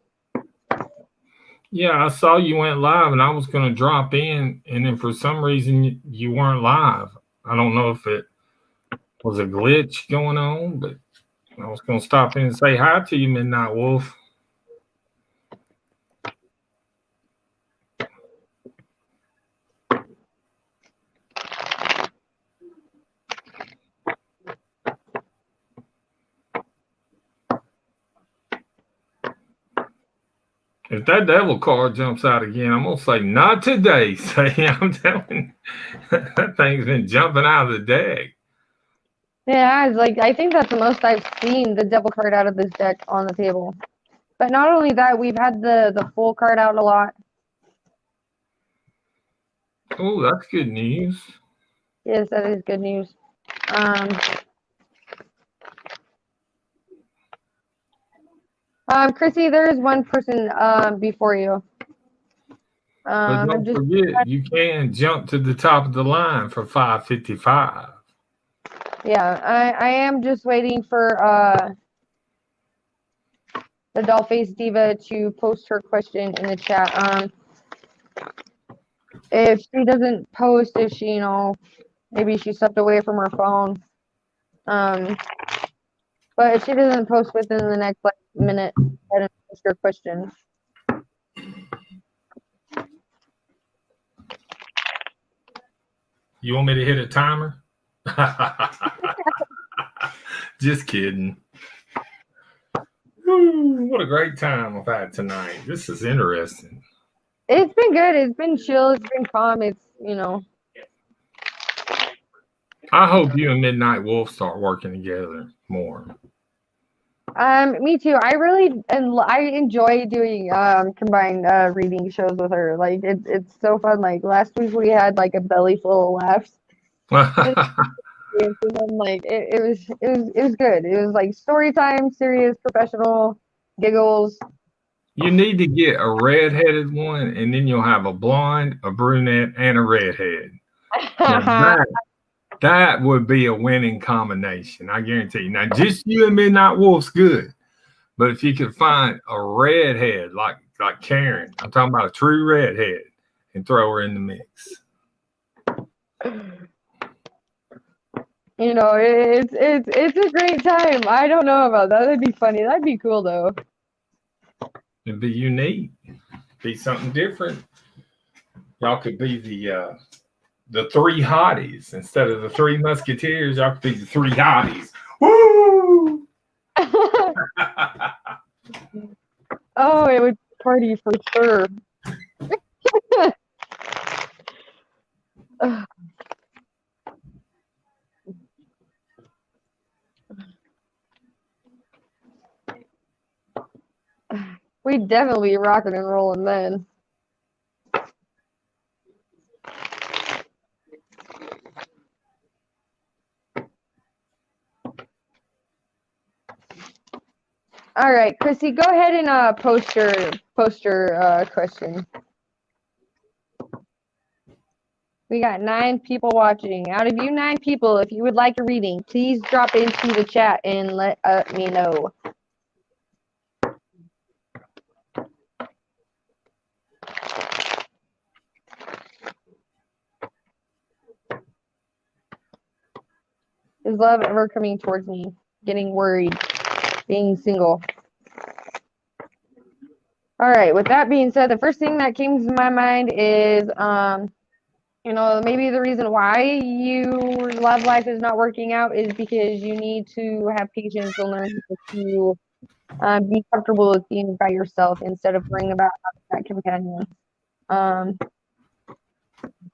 Yeah, I saw you went live and I was going to drop in, and then for some reason you weren't live. I don't know if it was a glitch going on, but I was going to stop in and say hi to you, Midnight Wolf. If that devil card jumps out again, I'm going to say, not today. Say, I'm telling you, that thing's been jumping out of the deck. Yeah, it's like, I think that's the most I've seen the devil card out of this deck on the table. But not only that, we've had the full card out a lot. Oh, that's good news. Yes, that is good news. Chrissy, there is one person before you. But don't forget, you can jump to the top of the line for $5.55. Yeah, I am just waiting for the Dollface Diva to post her question in the chat. If she doesn't post, if she, maybe she stepped away from her phone. But if she doesn't post within the next minute, go ahead and post your question. You want me to hit a timer? Just kidding. Ooh, what a great time I've had tonight. This is interesting. It's been good. It's been chill. It's been calm. It's, I hope you and Midnight Wolf start working together more. Me too. I enjoy doing combined reading shows with her. Like it's so fun. Like last week we had like a belly full of laughs. And then, like it was good. It was like story time, serious, professional, giggles. You need to get a red-headed one, and then you'll have a blonde, a brunette, and a redhead. That would be a winning combination. I guarantee you. Now, just you and Midnight Wolf's good. But if you could find a redhead like Karen, I'm talking about a true redhead, and throw her in the mix. It's a great time. I don't know about that. That'd be funny. That'd be cool though. It'd be unique. Be something different. Y'all could be the three hotties instead of the three musketeers. Y'all could be the three hotties. Woo! Oh, it would party for sure. We'd definitely be rocking and rolling then. All right, Chrissy, go ahead and post your question. We got 9 people watching. Out of you 9 people, if you would like a reading, please drop into the chat and let me know. Is love ever coming towards me? Getting worried. Being single. All right, with that being said, the first thing that came to my mind is, you know, maybe the reason why your love life is not working out is because you need to have patience and learn to be comfortable with being by yourself instead of worrying about having that companion.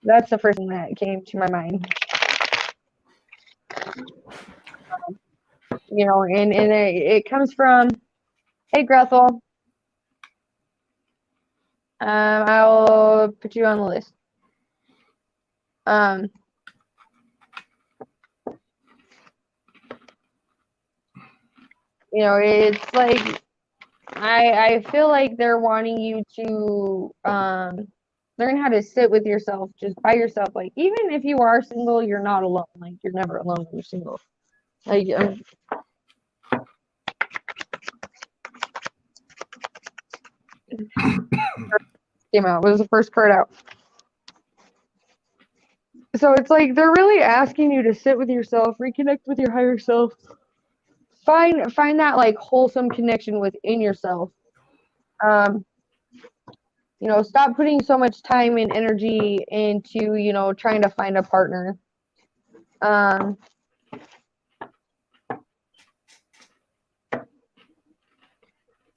That's the first thing that came to my mind. You know, and it comes from, hey, Grethel. I'll put you on the list. You know, it's like I feel like they're wanting you to learn how to sit with yourself, just by yourself. Like, even if you are single, you're not alone. Like, you're never alone when you're single. Like, came out was the first card out. So it's like they're really asking you to sit with yourself, reconnect with your higher self, find that like wholesome connection within yourself. You know, stop putting so much time and energy into, you know, trying to find a partner.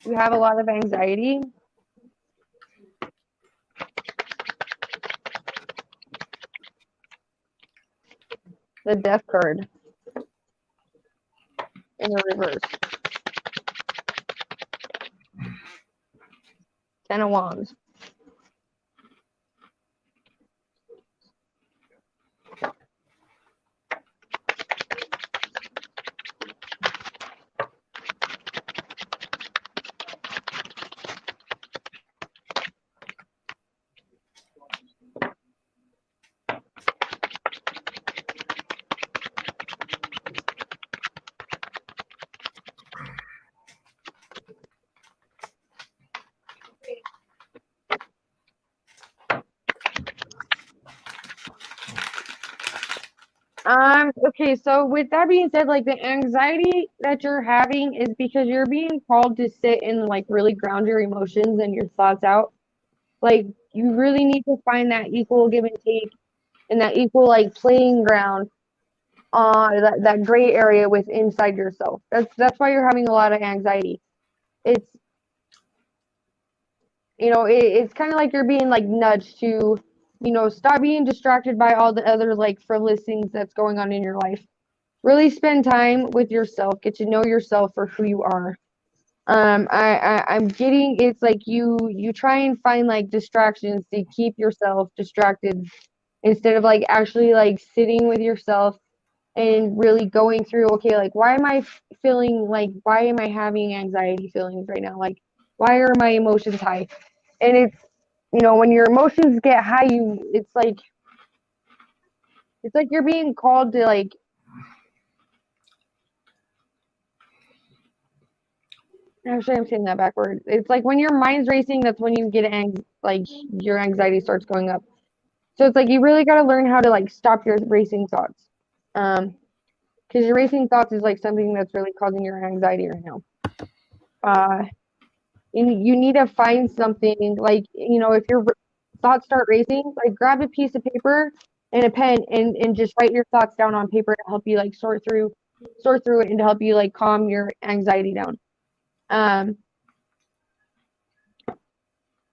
You have a lot of anxiety. The Death card in the reverse. 10 of Wands. Okay, so with that being said, like the anxiety that you're having is because you're being called to sit and like really ground your emotions and your thoughts out. Like, you really need to find that equal give and take and that equal like playing ground that gray area with inside yourself. That's why you're having a lot of anxiety. It's, you know, it's kind of like you're being like nudged to, you know, stop being distracted by all the other like frivolous things that's going on in your life. Really spend time with yourself, get to know yourself for who you are. I'm getting, it's like you try and find like distractions to keep yourself distracted instead of like actually like sitting with yourself and really going through, okay, like why am I feeling, like why am I having anxiety feelings right now? Like, why are my emotions high? And it's, you know, when your emotions get high, it's like you're being called to like, actually I'm saying that backwards. It's like when your mind's racing, that's when you get like your anxiety starts going up. So it's like you really got to learn how to like stop your racing thoughts. Because your racing thoughts is like something that's really causing your anxiety right now. You need to find something like, you know, if your thoughts start racing, like grab a piece of paper and a pen and just write your thoughts down on paper to help you like sort through it and to help you like calm your anxiety down.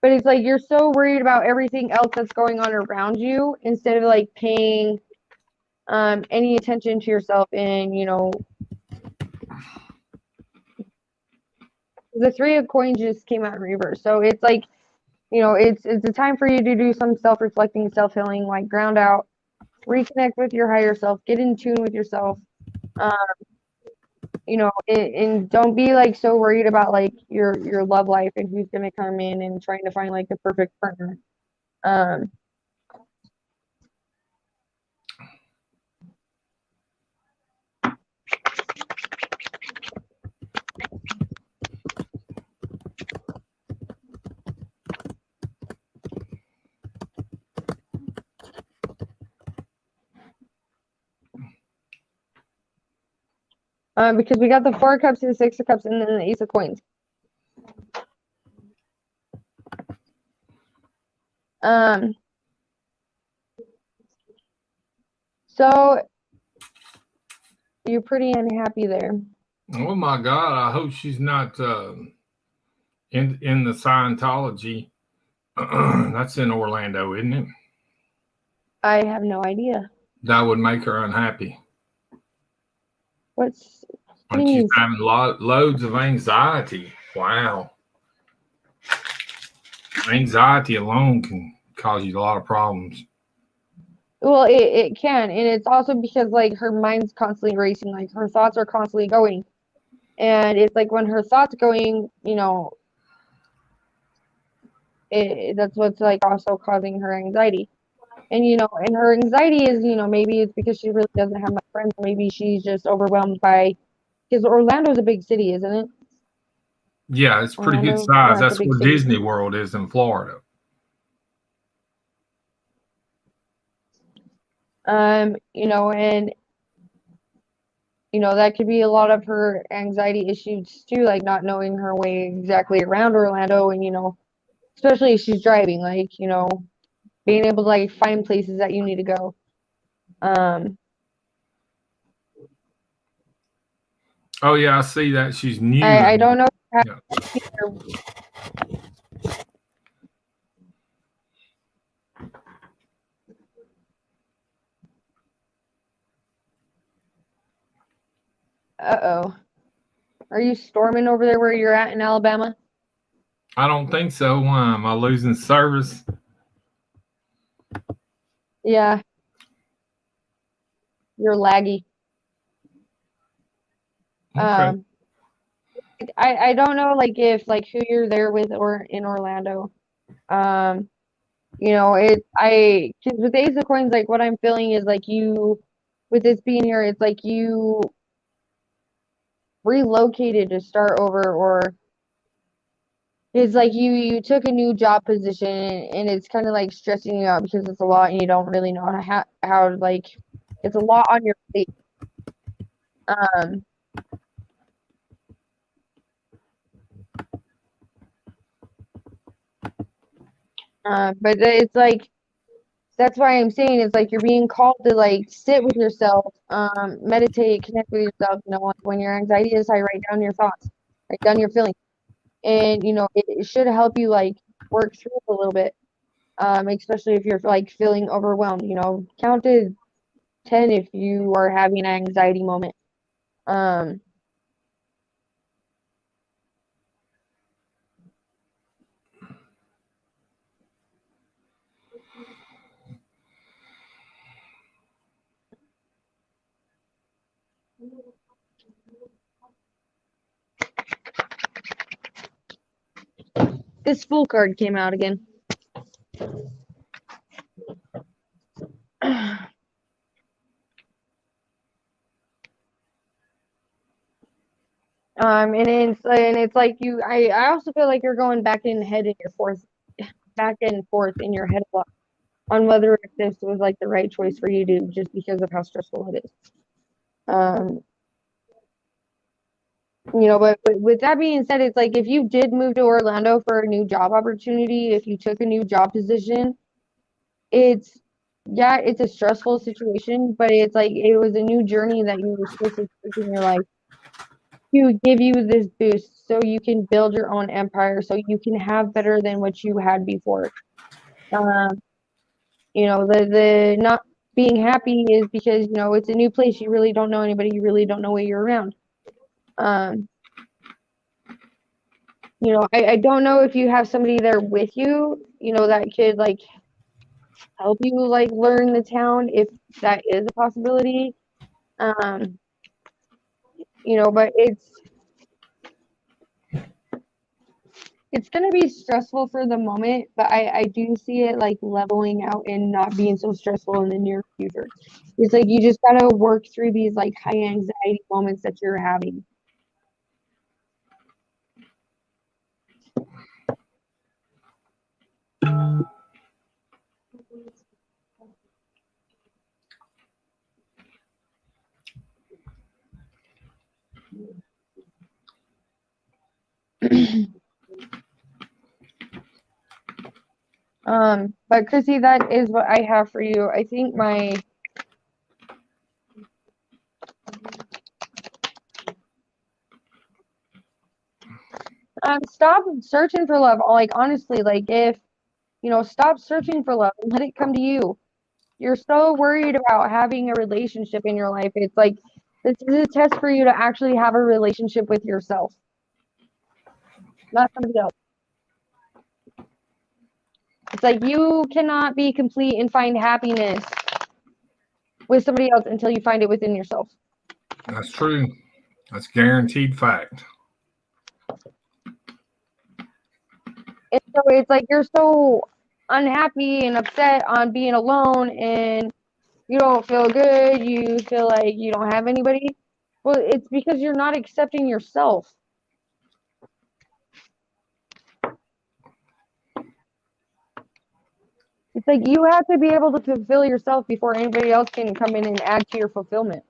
But it's like you're so worried about everything else that's going on around you instead of like paying any attention to yourself and, you know, The Three of Coins just came out in reverse. So it's like, you know, it's a time for you to do some self-reflecting, self-healing, like ground out, reconnect with your higher self, get in tune with yourself. You know, and don't be like so worried about like your love life and who's gonna come in and trying to find like the perfect partner. Um, because we got the Four of Cups, the Six of Cups, and then the Ace of Coins. So you're pretty unhappy there. Oh my God! I hope she's not in the Scientology. That's in Orlando, isn't it? I have no idea. That would make her unhappy. What's And she's having loads of anxiety. Wow. Anxiety alone can cause you a lot of problems. Well, it can, and it's also because like her mind's constantly racing, like her thoughts are constantly going, and it's like when her thoughts going, you know, that's what's like also causing her anxiety. And you know, and her anxiety is, you know, maybe it's because she really doesn't have much friends, maybe she's just overwhelmed by, because Orlando's a big city, isn't it? Yeah, it's pretty good size. That's where Disney World is in Florida. You know, and you know, that could be a lot of her anxiety issues too, like not knowing her way exactly around Orlando, and you know, especially if she's driving, like, you know, being able to like find places that you need to go. Oh yeah, I see that. She's new. I don't know how Uh-oh. Are you storming over there where you're at in Alabama? I don't think so. Why am I losing service? Yeah. You're laggy. Okay. I don't know like if like who you're there with or in Orlando. You know, because with Ace of Coins, like what I'm feeling is like you, with this being here, it's like you relocated to start over, or it's like you took a new job position and it's kind of like stressing you out because it's a lot and you don't really know how like it's a lot on your plate. But it's like that's why I'm saying it's like you're being called to like sit with yourself, meditate, connect with yourself. You know, when your anxiety is high, write down your thoughts, write down your feelings, and you know it should help you like work through it a little bit. Especially if you're like feeling overwhelmed. You know, count to 10 if you are having an anxiety moment. This Fool card came out again. And it's like I also feel like you're going back and forth in your head a lot on whether this was like the right choice for you to do just because of how stressful it is. You know, but with that being said, it's like if you did move to Orlando for a new job opportunity, if you took a new job position, it's a stressful situation, but it's like it was a new journey that you were supposed to take in your life to give you this boost so you can build your own empire, so you can have better than what you had before. You know, the not being happy is because, you know, it's a new place. You really don't know anybody. You really don't know what you're around. I don't know if you have somebody there with you, that could like help you like learn the town if that is a possibility. Um, but it's gonna be stressful for the moment, but I do see it like leveling out and not being so stressful in the near future. It's like you just gotta work through these like high anxiety moments that you're having. But Chrissy, that is what I have for you. I think stop searching for love. Like honestly, like if stop searching for love and let it come to you. You're so worried about having a relationship in your life. It's like this is a test for you to actually have a relationship with yourself, not somebody else. It's like you cannot be complete and find happiness with somebody else until you find it within yourself. That's true. That's guaranteed fact. And so it's like you're so unhappy and upset on being alone and you don't feel good. You feel like you don't have anybody. Well, it's because you're not accepting yourself. It's like you have to be able to fulfill yourself before anybody else can come in and add to your fulfillment.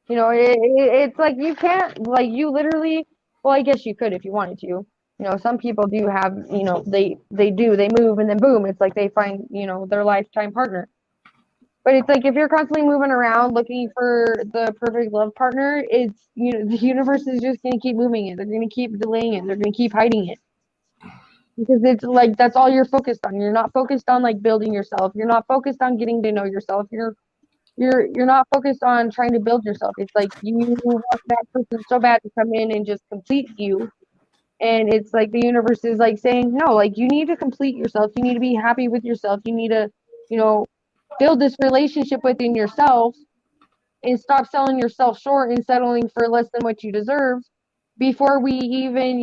It's like you can't, like you literally, well, I guess you could if you wanted to. Some people do have, they move and then boom, it's like they find, their lifetime partner. But it's like if you're constantly moving around looking for the perfect love partner, the universe is just going to keep moving it. They're going to keep delaying it. They're going to keep hiding it. Because it's like that's all you're focused on. You're not focused on like building yourself. You're not focused on getting to know yourself. You're not focused on trying to build yourself. It's like you want that person so bad to come in and just complete you. And it's like the universe is like saying, no, like you need to complete yourself. You need to be happy with yourself. You need to, build this relationship within yourself and stop selling yourself short and settling for less than what you deserve before we even,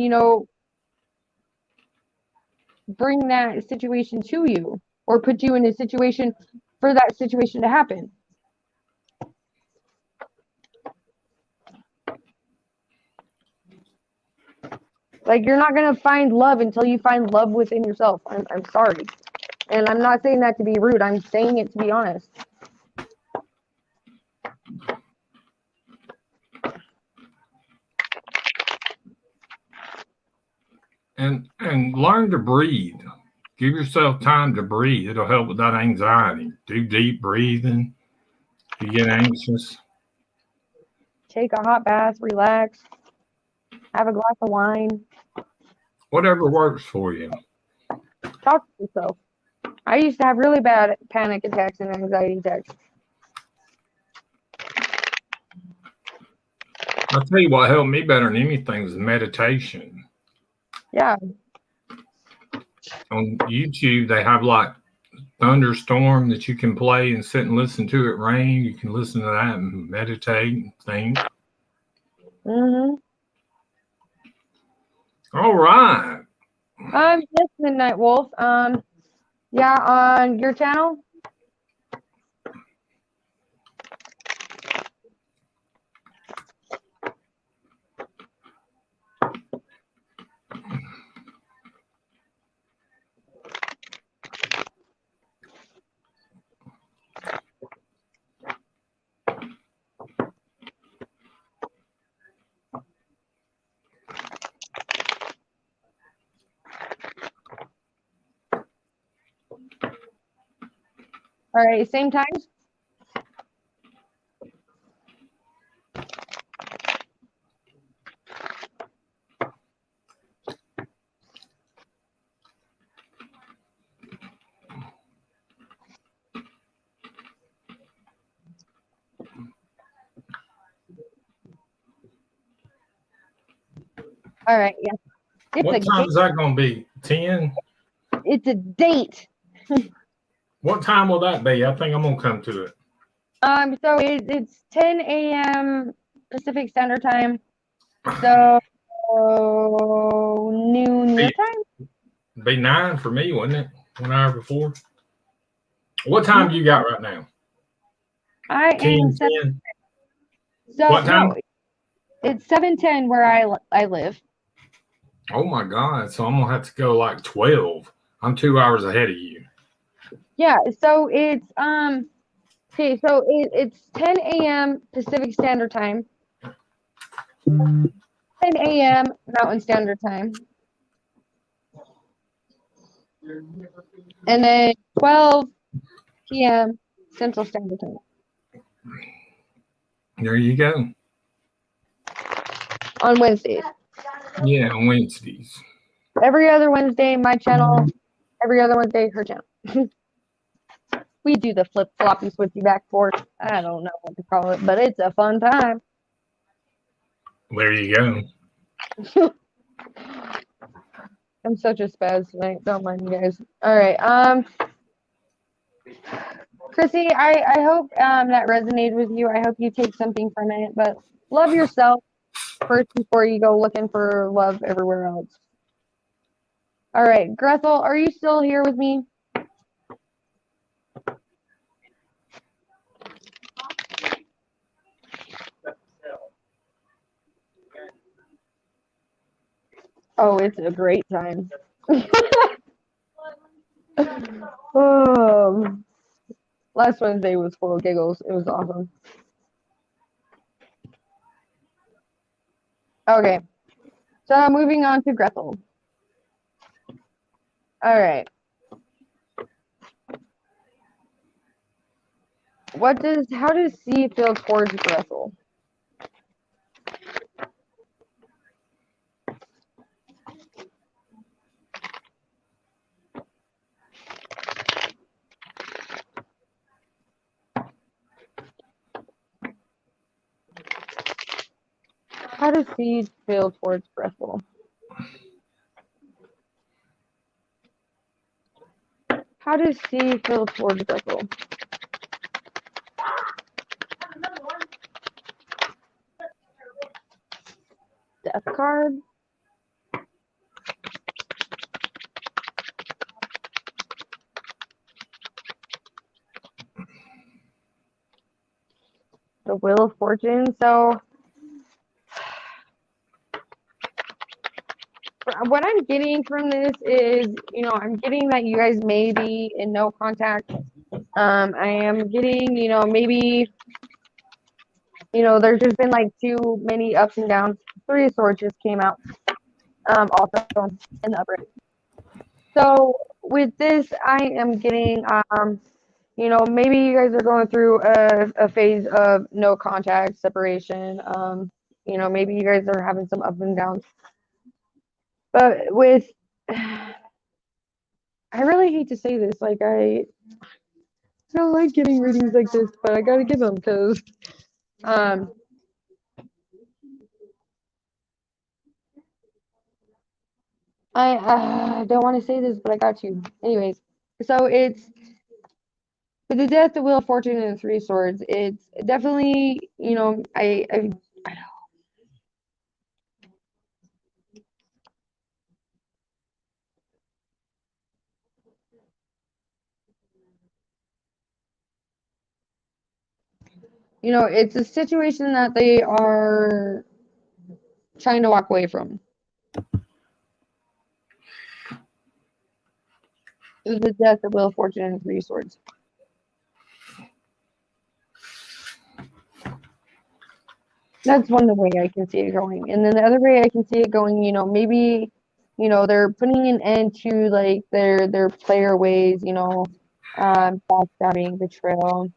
bring that situation to you or put you in a situation for that situation to happen. Like you're not gonna find love until you find love within yourself. I'm sorry. And I'm not saying that to be rude. I'm saying it to be honest. And learn to breathe. Give yourself time to breathe. It'll help with that anxiety. Do deep breathing. If you get anxious, Take a hot bath, relax, have a glass of wine. whatever works for you. Talk to yourself. I used to have really bad panic attacks and anxiety attacks. I'll tell you what helped me better than anything was meditation. Yeah. On YouTube, they have like thunderstorm that you can play and sit and listen to it rain. You can listen to that and meditate and think. Mhm. All right. Yes, Midnight Wolf. Yeah, on your channel. All right, same time. All right, yeah. It's What a time date. is that going to be? 10? It's a date. What time will that be? I think I'm going to come to it. So it's 10 a.m. Pacific Standard Time. So noon your time. Be 9 for me, wouldn't it? 1 hour before. What time do you got right now? I 10, am 10? so What time? no, it's 7:10 where I live. Oh my God. So I'm going to have to go like 12. I'm 2 hours ahead of you. Yeah, so it's okay, so it's 10 a.m. Pacific Standard Time, 10 a.m. Mountain Standard Time, and then 12 p.m. Central Standard Time There you go. on Wednesdays. Yeah, on Wednesdays. Every other Wednesday, my channel. Every other Wednesday, her channel. We do the flip floppy switchy back forth. I don't know what to call it, but it's a fun time. There you go. I'm such a spaz tonight. Don't mind you guys. All right. Chrissy, I hope that resonated with you. I hope you take something from it. But love yourself first before you go looking for love everywhere else. All right, Grethel, are you still here with me? Oh, it's a great time. Last Wednesday was full of giggles. It was awesome. Okay, so moving on to Grethel. All right. How does C feel towards Grethel? How does C feel towards Grethel? How does C feel towards Grethel? Death card? The Wheel of Fortune. So what I'm getting from this is, I'm getting that you guys may be in no contact. I am getting, maybe, there's just been like too many ups and downs. Three of Swords just came out, also in the upright. So with this, I am getting, maybe you guys are going through a phase of no contact, separation. Maybe you guys are having some ups and downs. But with, I really hate to say this, like I don't like getting readings like this, but I gotta give them because, I don't want to say this, but I got to. Anyways, so it's with the Death, the Wheel of Fortune, and the Three Swords. It's definitely, I it's a situation that they are trying to walk away from. The Death, the Wheel of Fortune, and the Three Swords. That's one way I can see it going. And then the other way I can see it going, maybe, they're putting an end to like their player ways, backstabbing, betrayal,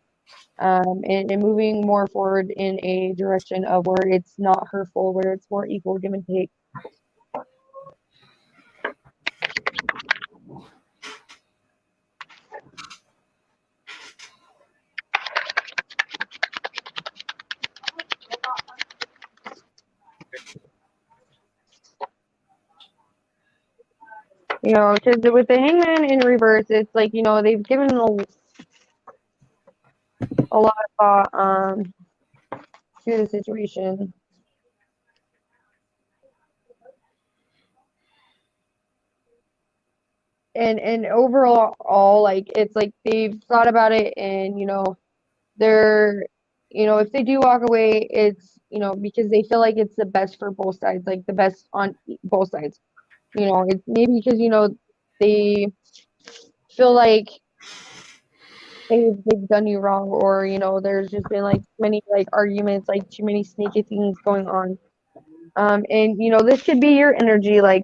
and moving more forward in a direction of where it's not hurtful, where it's more equal give and take. You know, because with the Hangman in reverse, it's like, you know, they've given a lot of thought to the situation. And overall, like, it's like they've thought about it, and, you know, they're, you know, if they do walk away, it's, you know, because they feel like it's the best for both sides, like the best on both sides. You know, it's maybe because, you know, they feel like they've done you wrong, or, you know, there's just been like many like arguments, like too many sneaky things going on. And, you know, this could be your energy, like,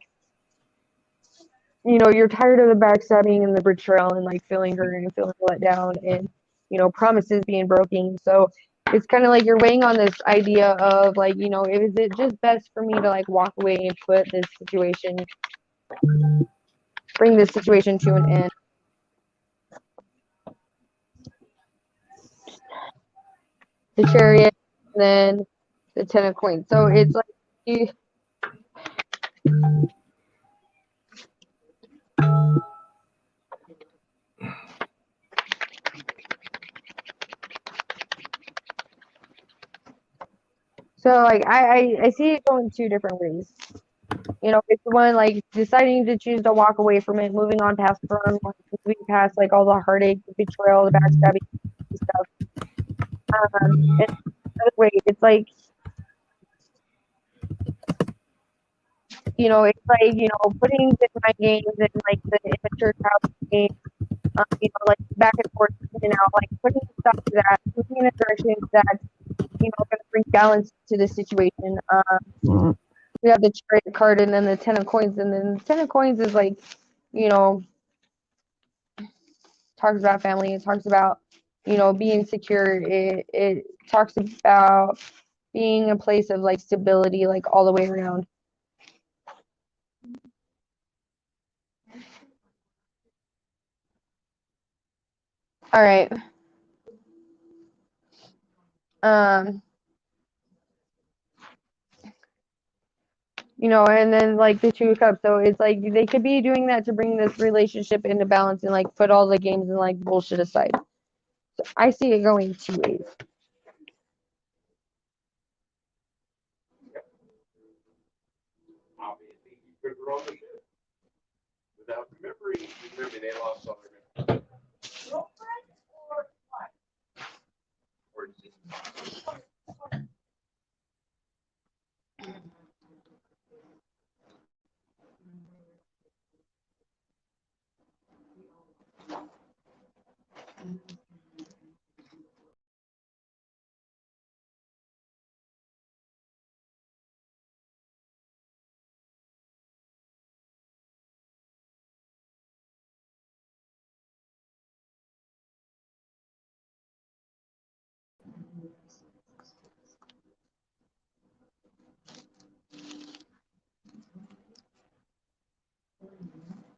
you know, you're tired of the backstabbing and the betrayal, and like feeling hurt and feeling let down, and, you know, promises being broken. So it's kind of like you're weighing on this idea of, like, you know, is it just best for me to like walk away and bring this situation to an end? The Chariot, and then the Ten of Coins. So it's like you. So like I see it going two different ways. You know, it's the one like deciding to choose to walk away from it, moving on past fun, like, moving past like all the heartache, the betrayal, the backstabbing and stuff. And the other way, it's like, you know, it's like, you know, putting the mind games and like the immature child games, you know, like back and forth, you know, like putting stuff to that, moving in a direction that's, you know, going to bring balance to the situation. We have the Chariot card, and then the Ten of Coins, and then the Ten of Coins is like, you know, talks about family. It talks about, you know, being secure. It talks about being a place of like stability, like all the way around. All right. You know, and then like the Two of Cups. So it's like they could be doing that to bring this relationship into balance and like put all the games and like bullshit aside. So I see it going two ways. Obviously, he could run the ship without remembering. Remember, they lost all their memory. Or just